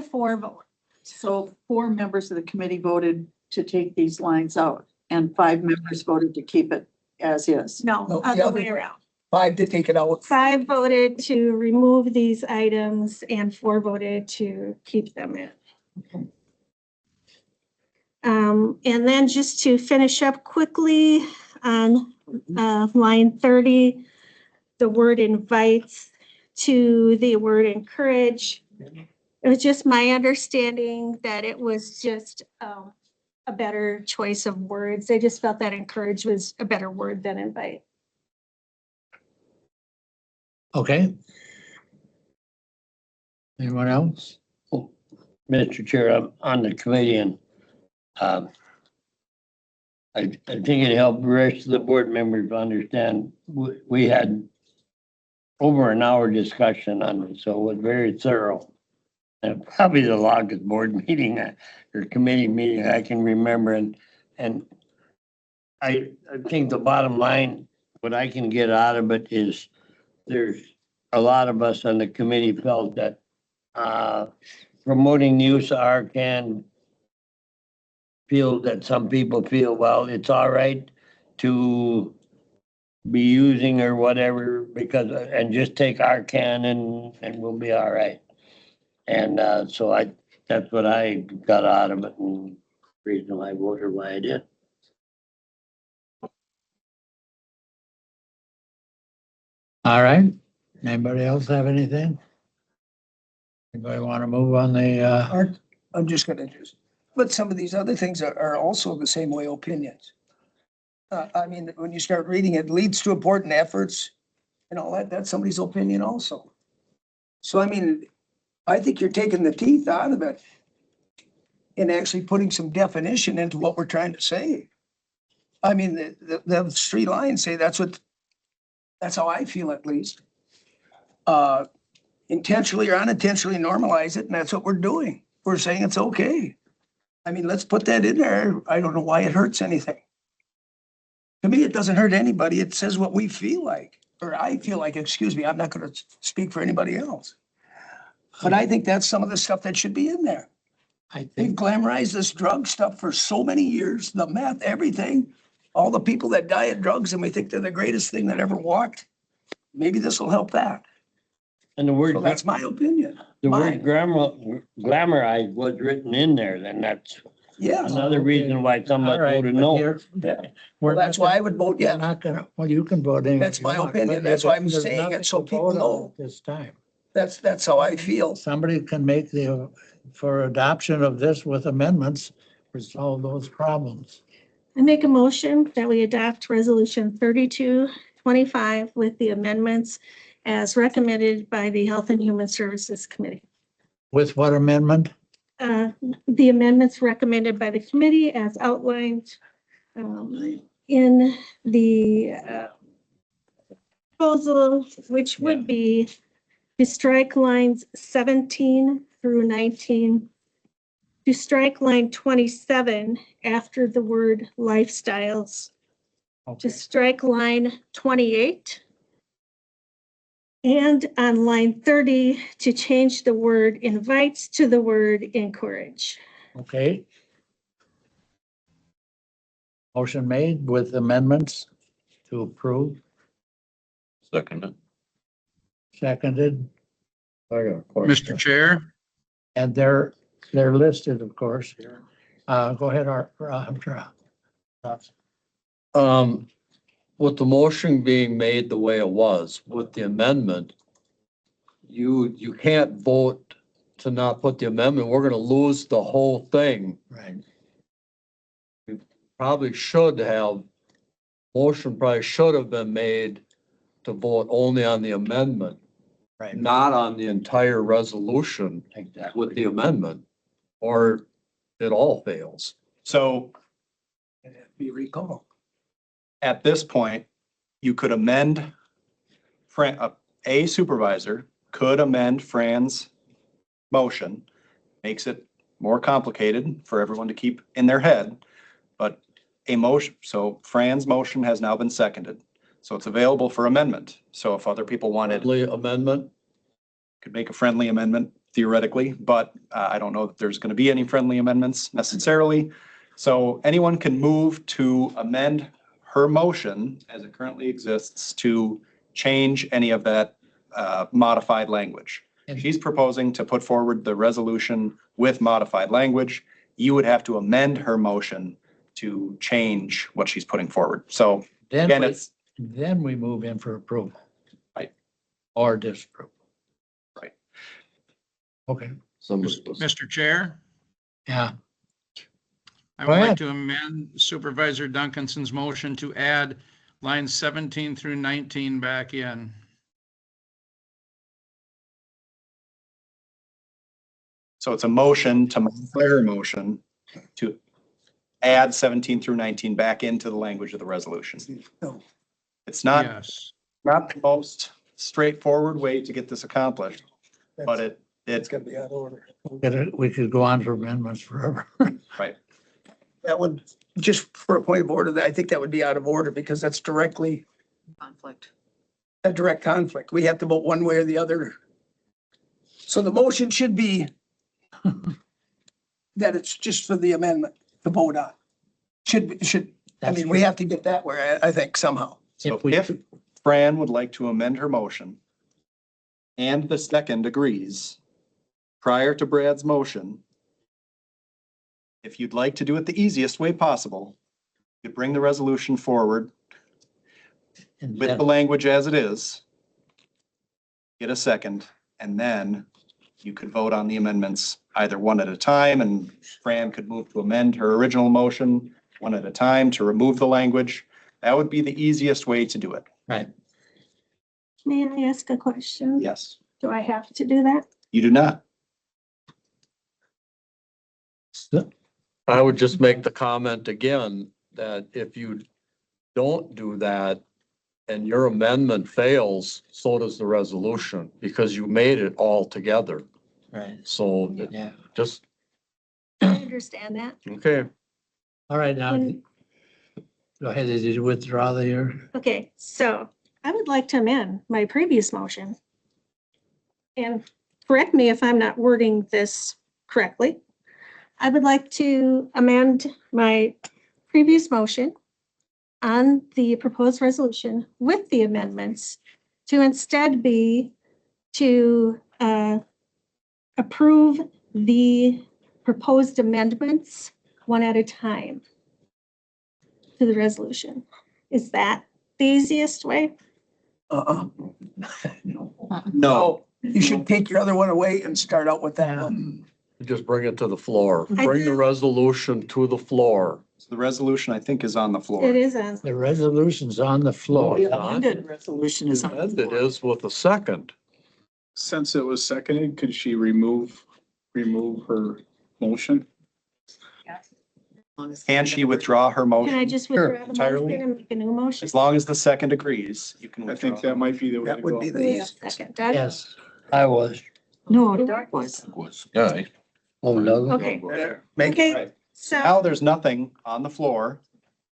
5-4 vote. So 4 members of the committee voted to take these lines out and 5 members voted to keep it as is. No, No, the other other way way. around. 5 to take it out. 5 voted to remove these items and 4 voted to keep them in. And then just to finish up quickly on line 30, the word invites to the word encourage. It was just my understanding that it was just a better choice of words. They just felt that encourage was a better word than invite. Okay. Anyone else? Mr. Chair, I'm on the committee and, I think it helped the rest of the board members understand, we had over an hour discussion on it, so it was very thorough. And probably the longest board meeting or committee meeting I can remember, and I think the bottom line, what I can get out of it is there's a lot of us on the committee felt that promoting the use of Arcan feel that some people feel, well, it's all right to be using or whatever because, and just take Arcan and we'll be all right. And so that's what I got out of it and reason why I voted why I did. All right. Anybody else have anything? Anybody want to move on the, Art, I'm just gonna but some of these other things are also the same way opinions. I mean, when you start reading it, leads to important efforts and all that, that's somebody's opinion also. So I mean, I think you're taking the teeth out of it and actually putting some definition into what we're trying to say. I mean, the three lines say that's how I feel at least. Intentionally or unintentionally normalize it, and that's what we're doing. We're saying it's okay. I mean, let's put that in there. I don't know why it hurts anything. To me, it doesn't hurt anybody. It says what we feel like, or I feel like, excuse me, I'm not gonna speak for anybody else. But I think that's some of the stuff that should be in there. I They've think, glamorized this drug stuff for so many years, the meth, everything. All the people that die of drugs and we think they're the greatest thing that ever walked. Maybe this will help that. And the word, So that's my opinion. the Mine. word glamorize was written in there, then that's Yeah. another reason why all somebody right, voted but no. here, Well, we're that's not why gonna- I would vote we're yeah. not gonna, well, you can vote in. That's if you my want, opinion. but That's why I'm there's saying it, nothing so to people vote on know. at this time. That's how I feel. Somebody can make for adoption of this with amendments, resolve those problems. I make a motion that we adopt resolution 3225 with the amendments as recommended by the Health and Human Services Committee. With what amendment? The amendments recommended by the committee as outlined in the proposal, which would be to strike lines 17 through 19, to strike line 27 after the word lifestyles, to strike line 28, and on line 30, to change the word invites to the word encourage. Okay. Motion made with amendments to approve, Second. seconded. Mr. Chair, And they're listed, of course. Go ahead, Art. With the motion being made the way it was, with the amendment, you can't vote to not put the amendment. We're gonna lose the whole thing. Right. Probably should have, motion probably should have been made to vote only on the amendment, Right. not on the entire resolution with the amendment, or it all fails. So Be recall. at this point, you could amend, a supervisor could amend Fran's motion, makes it more complicated for everyone to keep in their head, but a motion, so Fran's motion has now been seconded, so it's available for amendment. So if other people wanted, Amendment, could make a friendly amendment theoretically, but I don't know that there's going to be any friendly amendments necessarily. So anyone can move to amend her motion as it currently exists to change any of that modified language. And- She's proposing to put forward the resolution with modified language. You would have to amend her motion to change what she's putting forward. So again, Then we move in for approval. Right. Or disapproval. Right. Okay, so Mr. Chair, yeah, I Go would like ahead. to amend Supervisor Duncanson's motion to add lines 17 through 19 back in. So it's a motion to modify her motion to add 17 through 19 back into the language of the resolution. No. It's not, Yes. not the most straightforward way to get this accomplished, but It's it's gonna be out of order. We could go on for amendments forever. right. That would, just for a point of order, I think that would be out of order because that's directly Conflict. a direct conflict. We have to vote one way or the other. So the motion should be that it's just for the amendment to vote on. I mean, we have to get that where I think somehow. So If we- if Fran would like to amend her motion and the second agrees prior to Brad's motion, if you'd like to do it the easiest way possible, you bring the resolution forward And with then- the language as it is, get a second, and then you could vote on the amendments either one at a time, and Fran could move to amend her original motion one at a time to remove the language. That would be the easiest way to do it. Right. May I ask a question? Yes. Do I have to do that? You do not. So- I would just make the comment again, that if you don't do that and your amendment fails, so does the resolution, because you made it all together. Right, So yeah. just, I understand that. okay. All right, now, When- go ahead. Did you withdraw your? Okay, so I would like to amend my previous motion. And correct me if I'm not wording this correctly. I would like to amend my previous motion on the proposed resolution with the amendments to instead be to approve the proposed amendments one at a time to the resolution. Is that the easiest way? Uh-uh. No. You should take your other one away and start out with that Yeah. one. Just bring it to the floor. I Bring the did. resolution to the floor. The resolution, I think, is on the floor. It is on. The resolution's on the floor. The amended resolution is on the And it floor. is with a second. Since it was seconded, could she remove her motion? Can she withdraw her Can I motion? just Sure, withdraw the entirely. motion and make a new motion? As long as the second agrees, you can I withdraw. think that might be the way to That would go. be the Wait a easiest. second. Doug? Yes. I was. No, Doug was. Yeah. Oh, no. Okay, Make, okay, Right. so, Now there's nothing on the floor.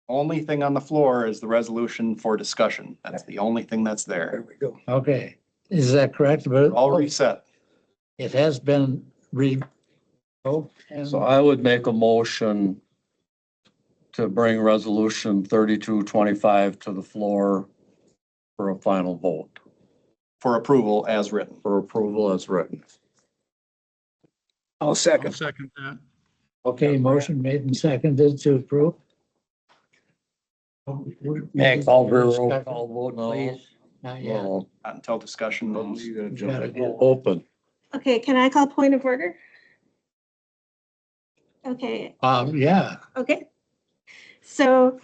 Only thing on the floor is the resolution for discussion. That's the only thing that's there there. we go. Okay, is that correct? But All reset. it has been and So I would make a motion to bring resolution 3225 to the floor for a final vote, For approval as written. for approval as written. I'll I'll second. second that. Okay, motion made and seconded to approve. May I call for a roll call vote, No. please? Not yet. Well, Not until discussion. moves. you gotta gotta go. open. okay, can I call point of order? Okay, Yeah, okay. So,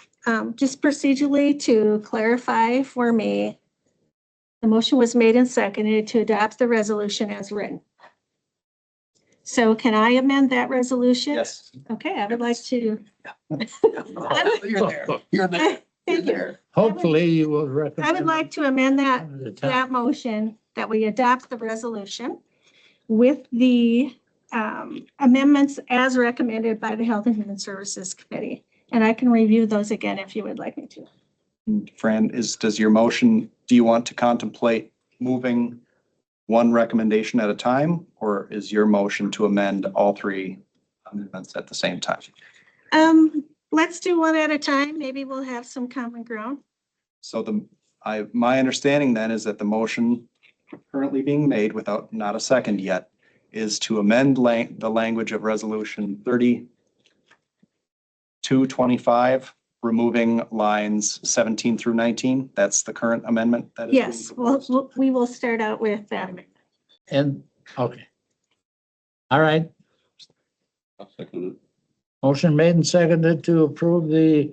just procedurally to clarify for me, the motion was made and seconded to adopt the resolution as written. So can I amend that resolution? Yes. Okay, I would like to. You're there. You're there. Thank you. hopefully you will recommend. I would like to amend that one at a time. that motion, that we adopt the resolution with the amendments as recommended by the Health and Human Services Committee. And I can review those again if you would like me to. Fran, does your motion, do you want to contemplate moving one recommendation at a time? Or is your motion to amend all three amendments at the same time? Let's do one at a time. Maybe we'll have some common ground. So my understanding then is that the motion currently being made without, not a second yet, is to amend the language of resolution 3225, removing lines 17 through 19. That's the current amendment that is being Yes, well, proposed. we will start out with that. And, okay. All right, Motion made and seconded to approve the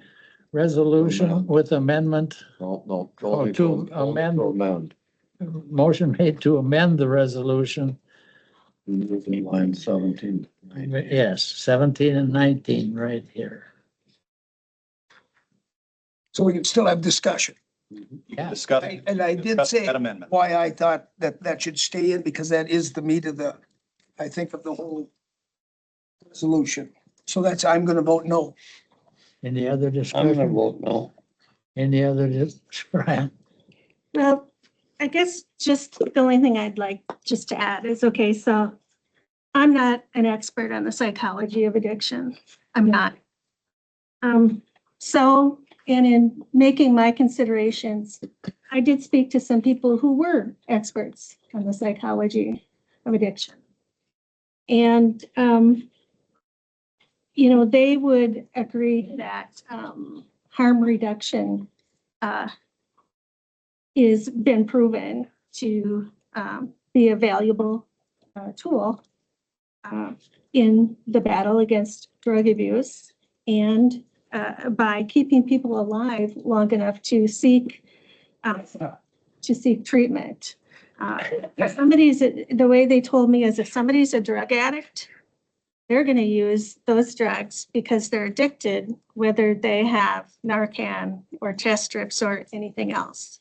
resolution with amendment. No. Oh, to amend. Motion made to amend the resolution. Line 17. Yes, 17 and 19 right here. So we can still have discussion. Yeah. Discuss. And I did discuss say that amendment. why I thought that that should stay in, because that is the meat of the, I think, of the whole resolution. So that's, I'm gonna vote no. Any other I'm gonna discussion? vote no. Any other, Brian? Well, I guess just the only thing I'd like just to add is, okay, so I'm not an expert on the psychology of addiction. I'm not. So, and in making my considerations, I did speak to some people who were experts on the psychology of addiction. And, you know, they would agree that harm reduction is been proven to be a valuable tool in the battle against drug abuse, and by keeping people alive long enough to seek treatment. The way they told me is, if somebody's a drug addict, they're going to use those drugs because they're addicted, whether they have Narcan or chest strips or anything else.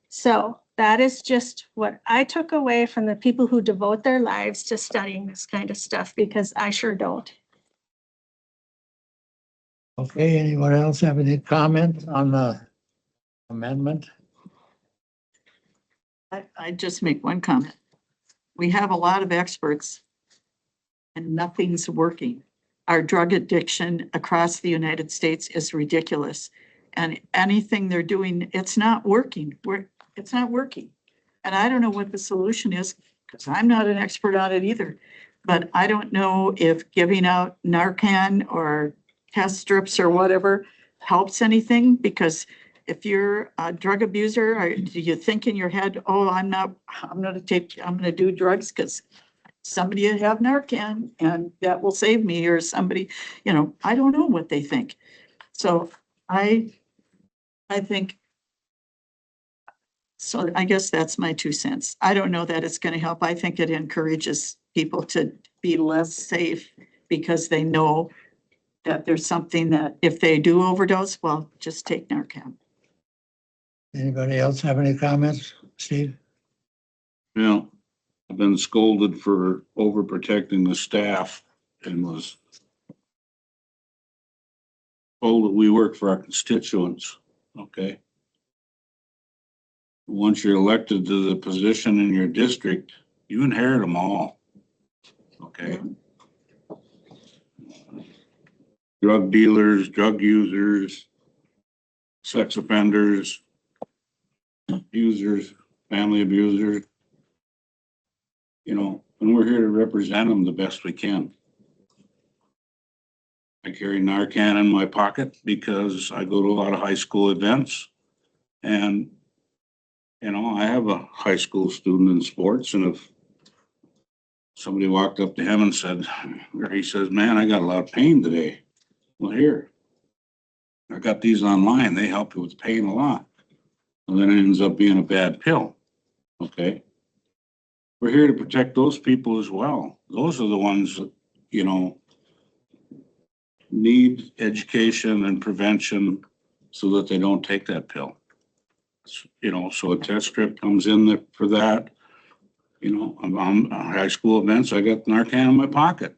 So that is just what I took away from the people who devote their lives to studying this kind of stuff, because I sure don't. Okay, anyone else have any comment on the amendment? I just make one comment. We have a lot of experts and nothing's working. Our drug addiction across the United States is ridiculous. And anything they're doing, it's not working. It's not working. And I don't know what the solution is, because I'm not an expert on it either. But I don't know if giving out Narcan or test strips or whatever helps anything, because if you're a drug abuser, or do you think in your head, oh, I'm gonna do drugs because somebody have Narcan and that will save me, or somebody, you know, I don't know what they think. So I think, so I guess that's my 2 cents. I don't know that it's going to help. I think it encourages people to be less safe because they know that there's something that if they do overdose, well, just take Narcan. Anybody else have any comments? Steve? Yeah, I've been scolded for overprotecting the staff and was told that we work for our constituents, okay? Once you're elected to the position in your district, you inherit them all, okay? Drug dealers, drug users, sex offenders, abusers, family abusers. You know, and we're here to represent them the best we can. I carry Narcan in my pocket because I go to a lot of high school events. And, you know, I have a high school student in sports, and if somebody walked up to him and said, or he says, man, I got a lot of pain today. Well, here, I got these online. They help you with pain a lot. And then it ends up being a bad pill. Okay. We're here to protect those people as well. Those are the ones that, you know, need education and prevention so that they don't take that pill. You know, so a test strip comes in there for that. You know, I'm high school events, I got Narcan in my pocket.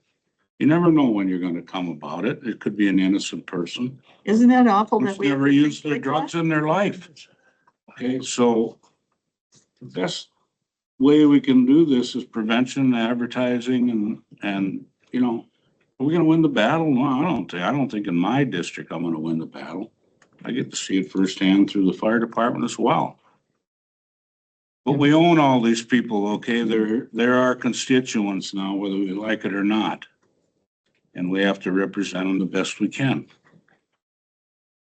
You never know when you're going to come about it. It could be an innocent person Isn't that awful that who's we never used their drugs in their life. Okay, so the best way we can do this is prevention, advertising, and you know, are we gonna win the battle? No, I don't think in my district I'm gonna win the battle. I get to see it firsthand through the fire department as well. But we own all these people, okay? They're our constituents now, whether we like it or not. And we have to represent them the best we can.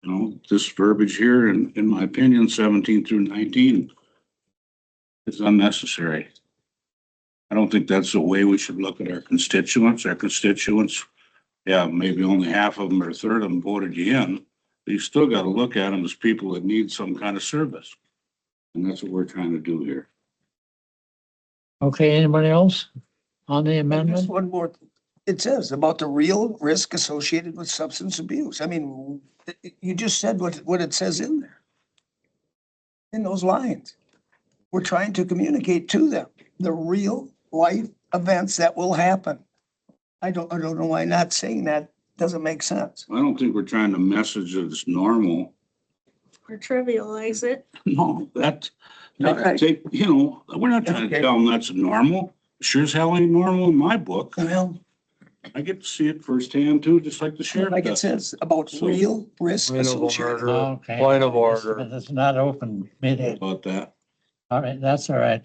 You know, this verbiage here, in my opinion, 17 through 19 is unnecessary. I don't think that's the way we should look at our constituents. Our constituents yeah, maybe only half of them or a third of them voted you in, but you still gotta look at them as people that need some kind of service. And that's what we're trying to do here. Okay, anybody else on the Just amendment? one more. It says about the real risk associated with substance abuse. I mean, you just said what it says in there. In those lines. We're trying to communicate to them the real life events that will happen. I don't know why not saying that doesn't make sense. I don't think we're trying to message that it's normal. Or trivialize it. No, All right. take, we're not trying to Okay. tell them that's normal. Sure as hell ain't normal in my book. Well, I get to see it firsthand too, just like the sheriff like it does. says about So- real risk associated. Okay. Point of order. It's not open meeting. About that. All right, that's all right.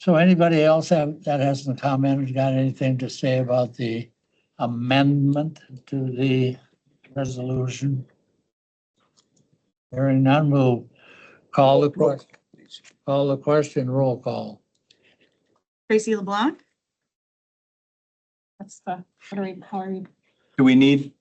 So anybody else that hasn't commented, got anything to say about the amendment to the resolution? Hearing none, we'll call the question, roll call. Tracy LeBlanc? That's the, how are you? Do we need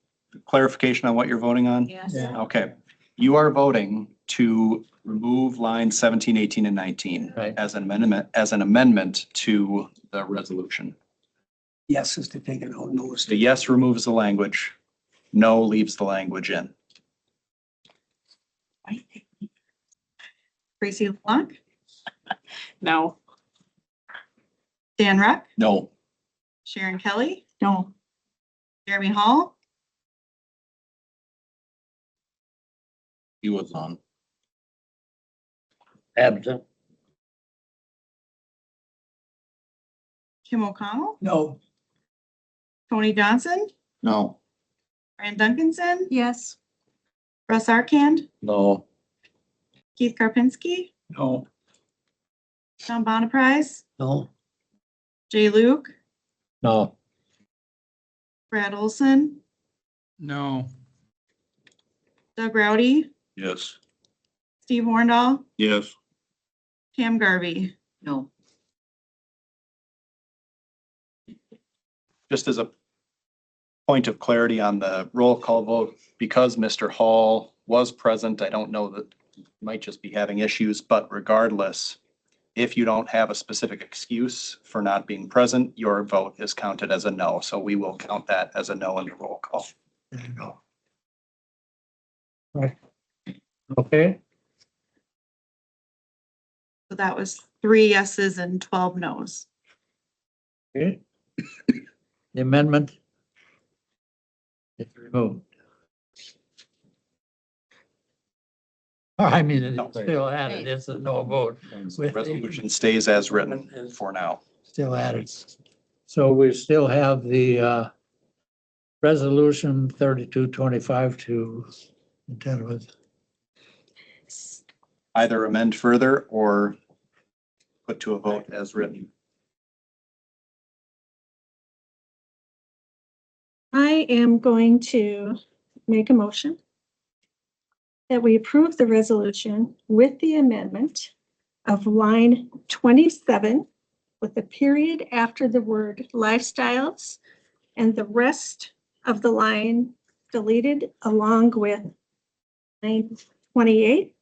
clarification on what you're voting on? Yes. Yeah. Okay, you are voting to remove lines 17, 18, and 19 Right. as an amendment to the resolution. Yes, is to take it out. No, is The yes removes the language, no leaves the language in. Tracy LeBlanc, No. Dan Ruck, No. Sharon Kelly, No. Jeremy Hall, He was on. Absent. Kim O'Connell, No, Tony Johnson, No. Brian Duncanson, Yes. Russ Arkand, No. Keith Karpinski, No. John Bonaprise, No. Jay Luke, No. Brad Olson, No. Doug Rowdy, Yes. Steve Horndahl, Yes. Pam Garvey. No. Just as a point of clarity on the roll call vote, because Mr. Hall was present, I don't know that he might just be having issues, but regardless, if you don't have a specific excuse for not being present, your vote is counted as a no. So we will count that as a no in the roll call. There you go. Right. Okay, So that was 3 yeses and 12 nos. okay. The amendment is removed. I mean, it's still added, it's a no vote. The resolution stays as written for now. Still added. So we still have the resolution 3225 to contend with. Either amend further or put to a vote as written. I am going to make a motion that we approve the resolution with the amendment of line 27 with a period after the word lifestyles and the rest of the line deleted along with line 28.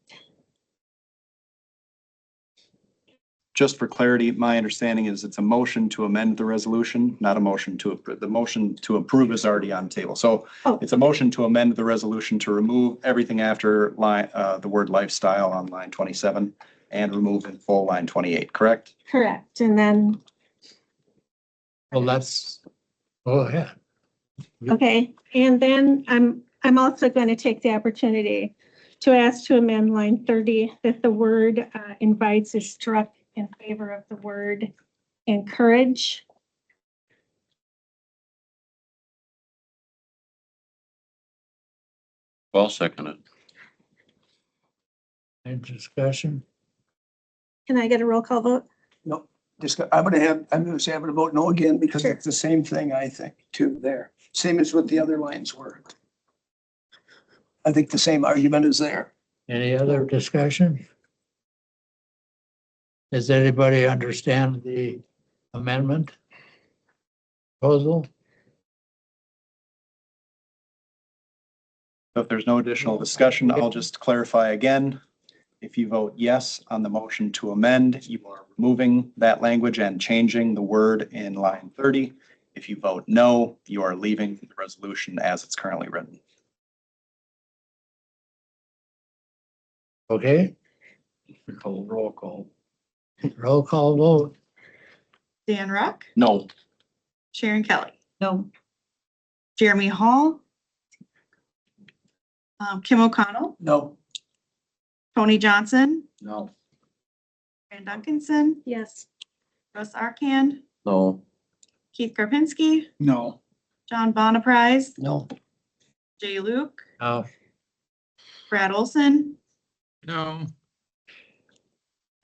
Just for clarity, my understanding is it's a motion to amend the resolution, not a motion to approve. The motion to approve is already on the table. So Oh. it's a motion to amend the resolution to remove everything after line, the word lifestyle on line 27 and remove in full line 28, correct? Correct. And then, Well, that's, go ahead. okay, and then I'm also going to take the opportunity to ask to amend line 30 that the word invites is struck in favor of the word encourage. Well, seconded. Any discussion? Can I get a roll call vote? no, I'm gonna say I'm gonna vote no again because it's the same thing, I think, too, there. Same as what the other lines were. I think the same argument is there. Any other discussion? Does anybody understand the amendment proposal? So if there's no additional discussion, I'll just clarify again. If you vote yes on the motion to amend, you are removing that language and changing the word in line 30. If you vote no, you are leaving the resolution as it's currently written. Okay, Roll call. roll call vote. Dan Ruck, No. Sharon Kelly, No. Jeremy Hall, Kim O'Connell, No. Tony Johnson, No. Fran Duncanson, Yes. Russ Arkand, No. Keith Karpinski, No. John Bonaprise, No. Jay Luke, Now, Brad Olson, No.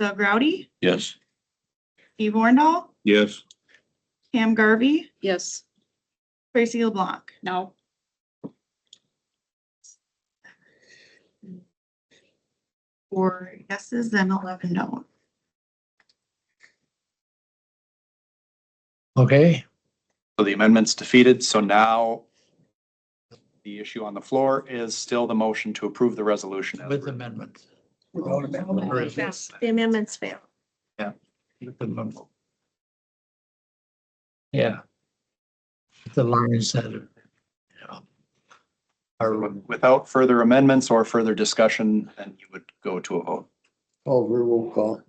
Doug Rowdy, Yes. Steve Wornall, Yes. Pam Garvey, Yes. Tracy LeBlanc. No. 4 yeses and 11 no. okay, So the amendment's defeated. So now the issue on the floor is still the motion to approve the resolution. as with written. amendments. Without amendment. The amendments fail. With amendment. Yeah. The lines that are, Or without further amendments or further discussion, then you would go to a vote. Call for roll call.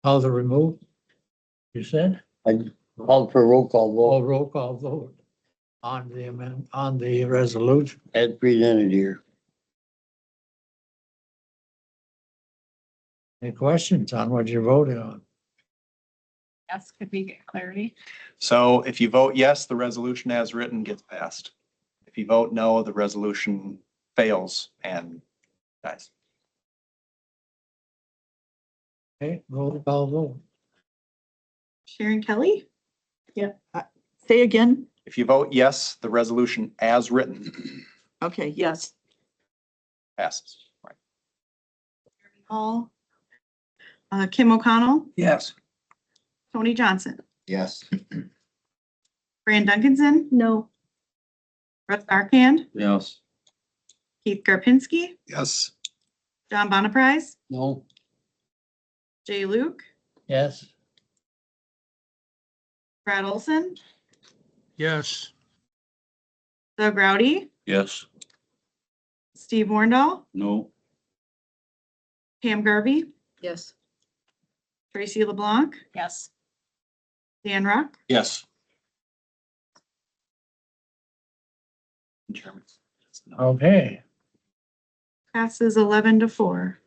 all the remove. You said, I called for roll call all vote roll call vote on the on the resolution. as presented here. Any questions on what you're voting on? Yes, could we get clarity? So if you vote yes, the resolution as written gets passed. If you vote no, the resolution fails and dies. Okay, roll call vote. Sharon Kelly, say again. If you vote yes, the resolution as written Okay, yes. passes. Right. Hall, Kim O'Connell, Yes. Tony Johnson, Yes. Fran Duncanson, No. Russ Arkand, Yes. Keith Karpinski, Yes. John Bonaprise, No. Jay Luke, Yes, Brad Olson, Yes. Doug Rowdy, Yes. Steve Wornall, No. Pam Garvey, Yes. Tracy LeBlanc, Yes. Dan Ruck, Yes. Chairman. okay. passes 11-4.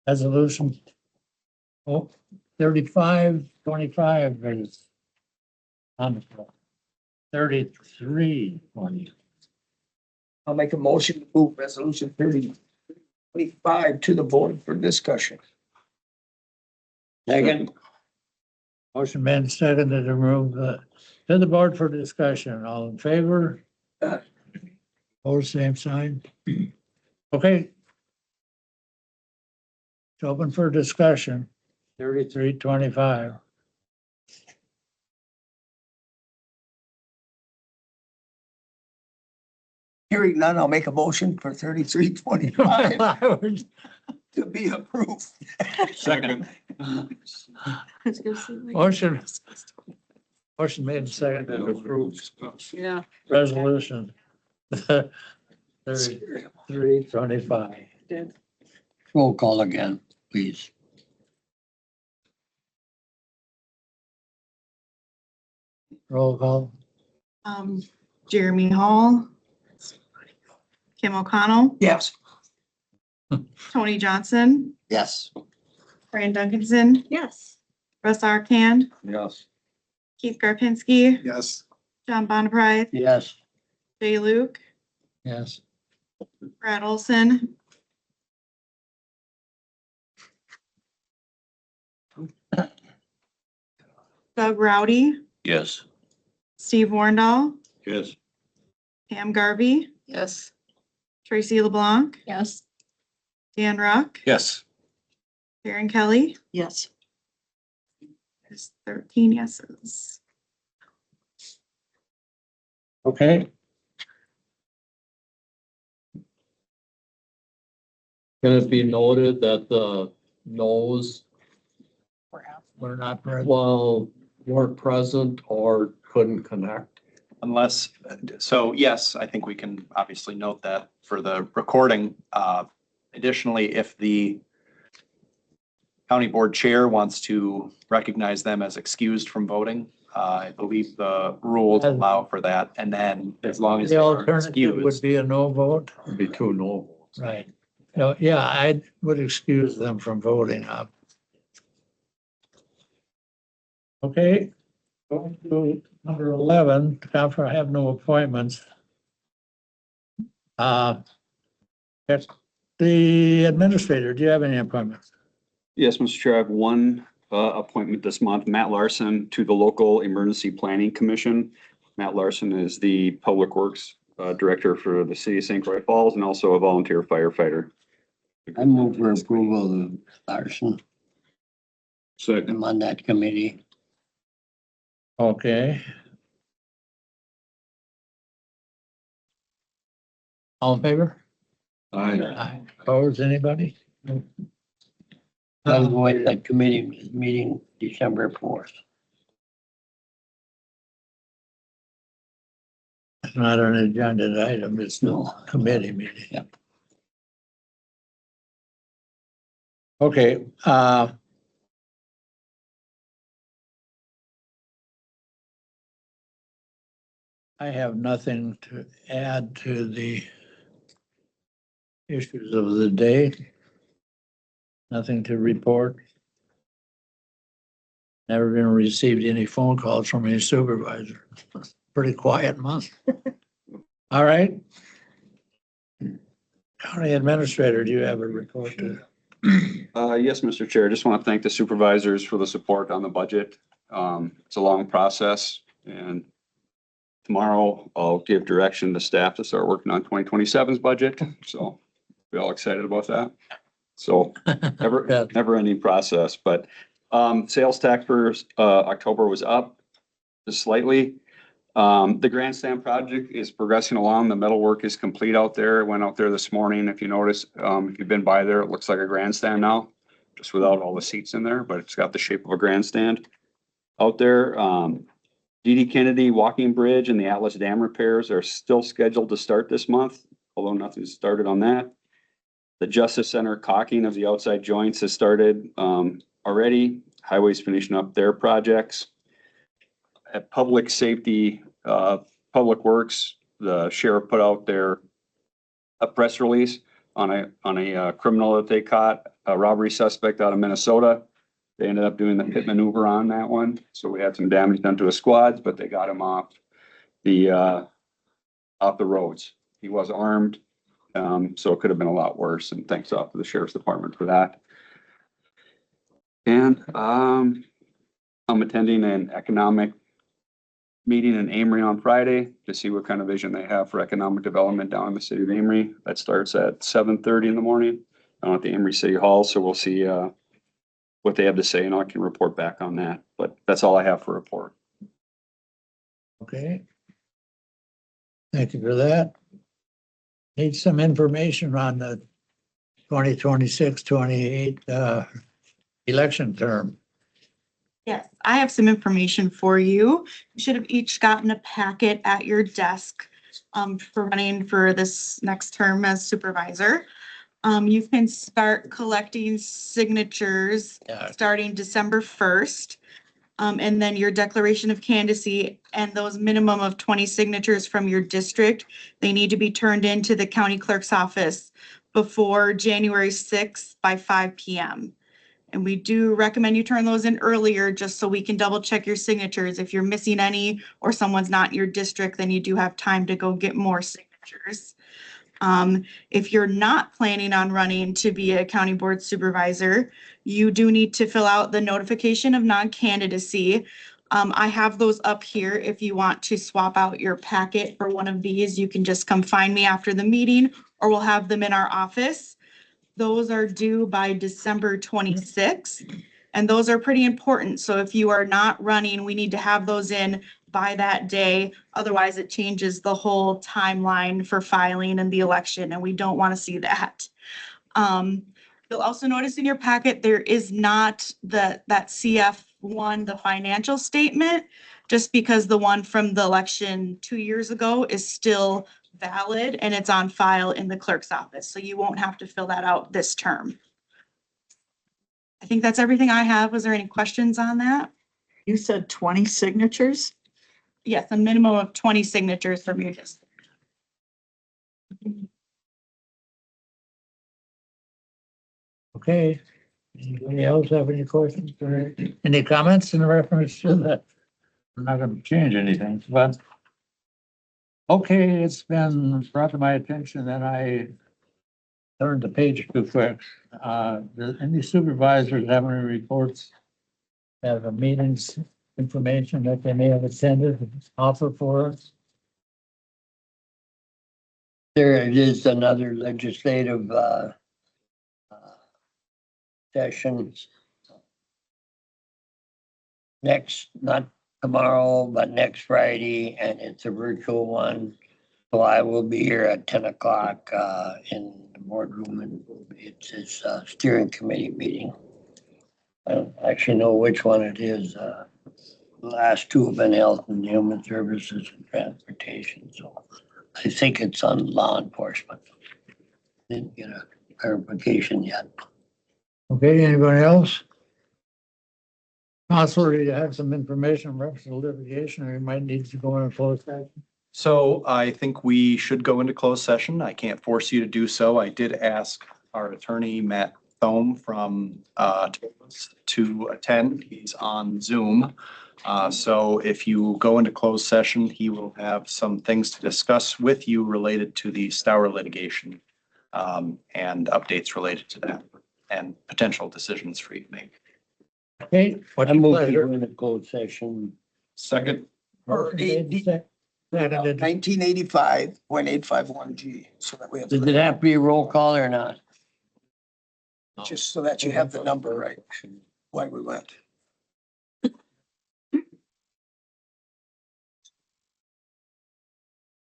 Resolution 3525 is on the floor. 3320. I'll make a motion to move resolution 3025 to the board for discussion. Second. Motion been seconded to remove to the board for discussion. All in favor? Opposed, same sign. Okay. It's open for discussion. 3325. Hearing none, I'll make a motion for 3325 to be approved. Second. Motion made and seconded to approve Yeah. resolution 3325. Roll call again, please. Roll call. Jeremy Hall, Kim O'Connell, Yes. Tony Johnson, Yes. Fran Duncanson, Yes. Russ Arkand, Yes. Keith Karpinski, Yes. John Bonaprise, Yes. Jay Luke, Yes. Brad Olson, Doug Rowdy, Yes. Steve Wornall, Yes. Pam Garvey, Yes. Tracy LeBlanc, Yes. Dan Ruck, Yes. Sharon Kelly. Yes. There's 13 yeses. Okay, Can it be noted that the noes, we're not, present. well, weren't present or couldn't connect? Unless, so yes, I think we can obviously note that for the recording. Additionally, if the county board chair wants to recognize them as excused from voting, I believe the rules allow for that. And then as long as the they are alternative would excused, be a no vote. It'd be two no votes. Right. No, yeah, I would excuse them from voting up. Okay. Going to number 11, I have no appointments. That's the administrator. Do you have any appointments? Yes, Mr. Chair, I have one appointment this month, Matt Larson to the local emergency planning commission. Matt Larson is the public works director for the city of St. Croix Falls and also a volunteer firefighter. I move for approval of Larson. Second. I'm on that committee. Okay. All in favor? Aye. Opposed, anybody? I'm going to that committee meeting December 4th. It's not an agenda item, it's no committee meeting. Yep. Okay, I have nothing to add to the issues of the day. Nothing to report. Never been received any phone calls from any supervisor. Pretty quiet month. All right. County administrator, do you have a report to? Yes, Mr. Chair, I just want to thank the supervisors for the support on the budget. It's a long process and tomorrow I'll give direction to staff to start working on 2027's budget. So we're all excited about that. So never ending process, but sales tax for October was up just slightly. The grandstand project is progressing along. The metal work is complete out there. I went out there this morning. If you notice, if you've been by there, it looks like a grandstand now, just without all the seats in there, but it's got the shape of a grandstand out there. D.D. Kennedy Walking Bridge and the Atlas Dam repairs are still scheduled to start this month, although nothing's started on that. The Justice Center caulking of the outside joints has started already. Highway's finishing up their projects. At Public Safety, Public Works, the sheriff put out a press release on a criminal that they caught, a robbery suspect out of Minnesota. They ended up doing the pit maneuver on that one. So we had some damage done to his squads, but they got him off the roads. He was armed. So it could have been a lot worse, and thanks off to the sheriff's department for that. And I'm attending an economic meeting in Amory on Friday to see what kind of vision they have for economic development down in the city of Amory. That starts at 7:30 in the morning down at the Amory City Hall. So we'll see what they have to say and I can report back on that. But that's all I have for report. Okay. Thank you for that. Need some information on the 2026-28 election term. Yes, I have some information for you. You should have each gotten a packet at your desk for running for this next term as supervisor. You can start collecting signatures starting December 1st. And then your declaration of candidacy and those minimum of 20 signatures from your district, they need to be turned into the county clerk's office before January 6th by 5 p.m. And we do recommend you turn those in earlier just so we can double check your signatures. If you're missing any or someone's not in your district, then you do have time to go get more signatures. If you're not planning on running to be a county board supervisor, you do need to fill out the notification of non-candidacy. I have those up here. If you want to swap out your packet for one of these, you can just come find me after the meeting or we'll have them in our office. Those are due by December 26th, and those are pretty important. So if you are not running, we need to have those in by that day. Otherwise, it changes the whole timeline for filing and the election, and we don't want to see that. You'll also notice in your packet, there is not that CF1, the financial statement, just because the one from the election 2 years ago is still valid and it's on file in the clerk's office. So you won't have to fill that out this term. I think that's everything I have. Was there any questions on that? You said 20 signatures? Yes, a minimum of 20 signatures from your district. Okay. Anybody else have any questions or any comments in reference to that? I'm not gonna change anything, but. Okay, it's been brought to my attention that I turned the page too quick. Any supervisors have any reports? Have a meetings information that they may have attended, offer for us? There is another legislative, session next, not tomorrow, but next Friday, and it's a virtual one. So I will be here at 10 o'clock, in the boardroom, and it's a steering committee meeting. I don't actually know which one it is. The last two have been health and human services and transportation, so I think it's on law enforcement. Didn't get a clarification yet. Okay, anybody else? Possibly to have some information in reference to litigation, or you might need to go in a closed session. So I think we should go into closed session. I can't force you to do so. I did ask our attorney, Matt Thome from to attend. He's on Zoom. So if you go into closed session, he will have some things to discuss with you related to the Stour litigation and updates related to that and potential decisions for you to make. Okay, what's I your move to pleasure? go into closed session. Second. Or 1985.851G, so that we have, Does it have to be a roll call or not? just so that you have the number right, why we went.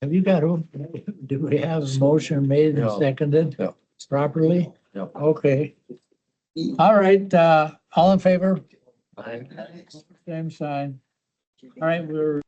Have you got, do we have a motion made and No. seconded No. properly? No. Okay. All right, all in favor? Aye. Same sign. All right, we're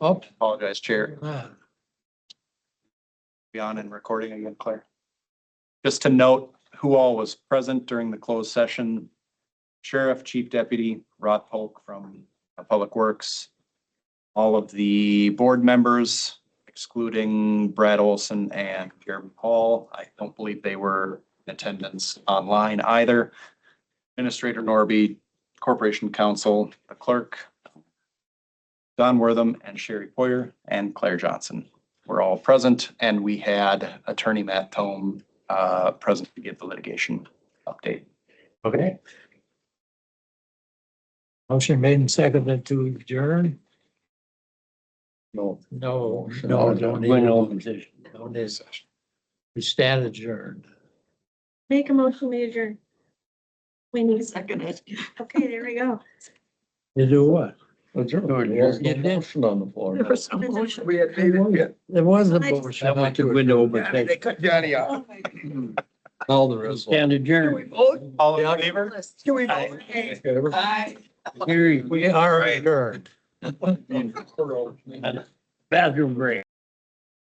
Oops. Apologize, Chair. Ah, Be on and recording again, Claire. Just to note who all was present during the closed session. Sheriff, Chief Deputy, Rod Polk from Public Works. All of the board members excluding Brad Olson and Jeremy Hall. I don't believe they were in attendance online either. Administrator Norby, Corporation Counsel, the clerk, Don Wortham and Sherry Poyer and Claire Johnson were all present, and we had Attorney Matt Thome present to give the litigation update. Okay. Motion made and seconded to adjourn. No. No, No, don't need. we're in open session. Don't need. We stand adjourned. Make a motion, we adjourn. We need a Second it. Okay, there we go. You do what? Adjourn. You did. Motion on the floor. There was some motion. We had made it. There was a I just- motion. I went to window open Yeah, they session. cut Johnny off. All the rest. Stand adjourned. All in favor? Can we vote? We are adjourned. Bathroom break.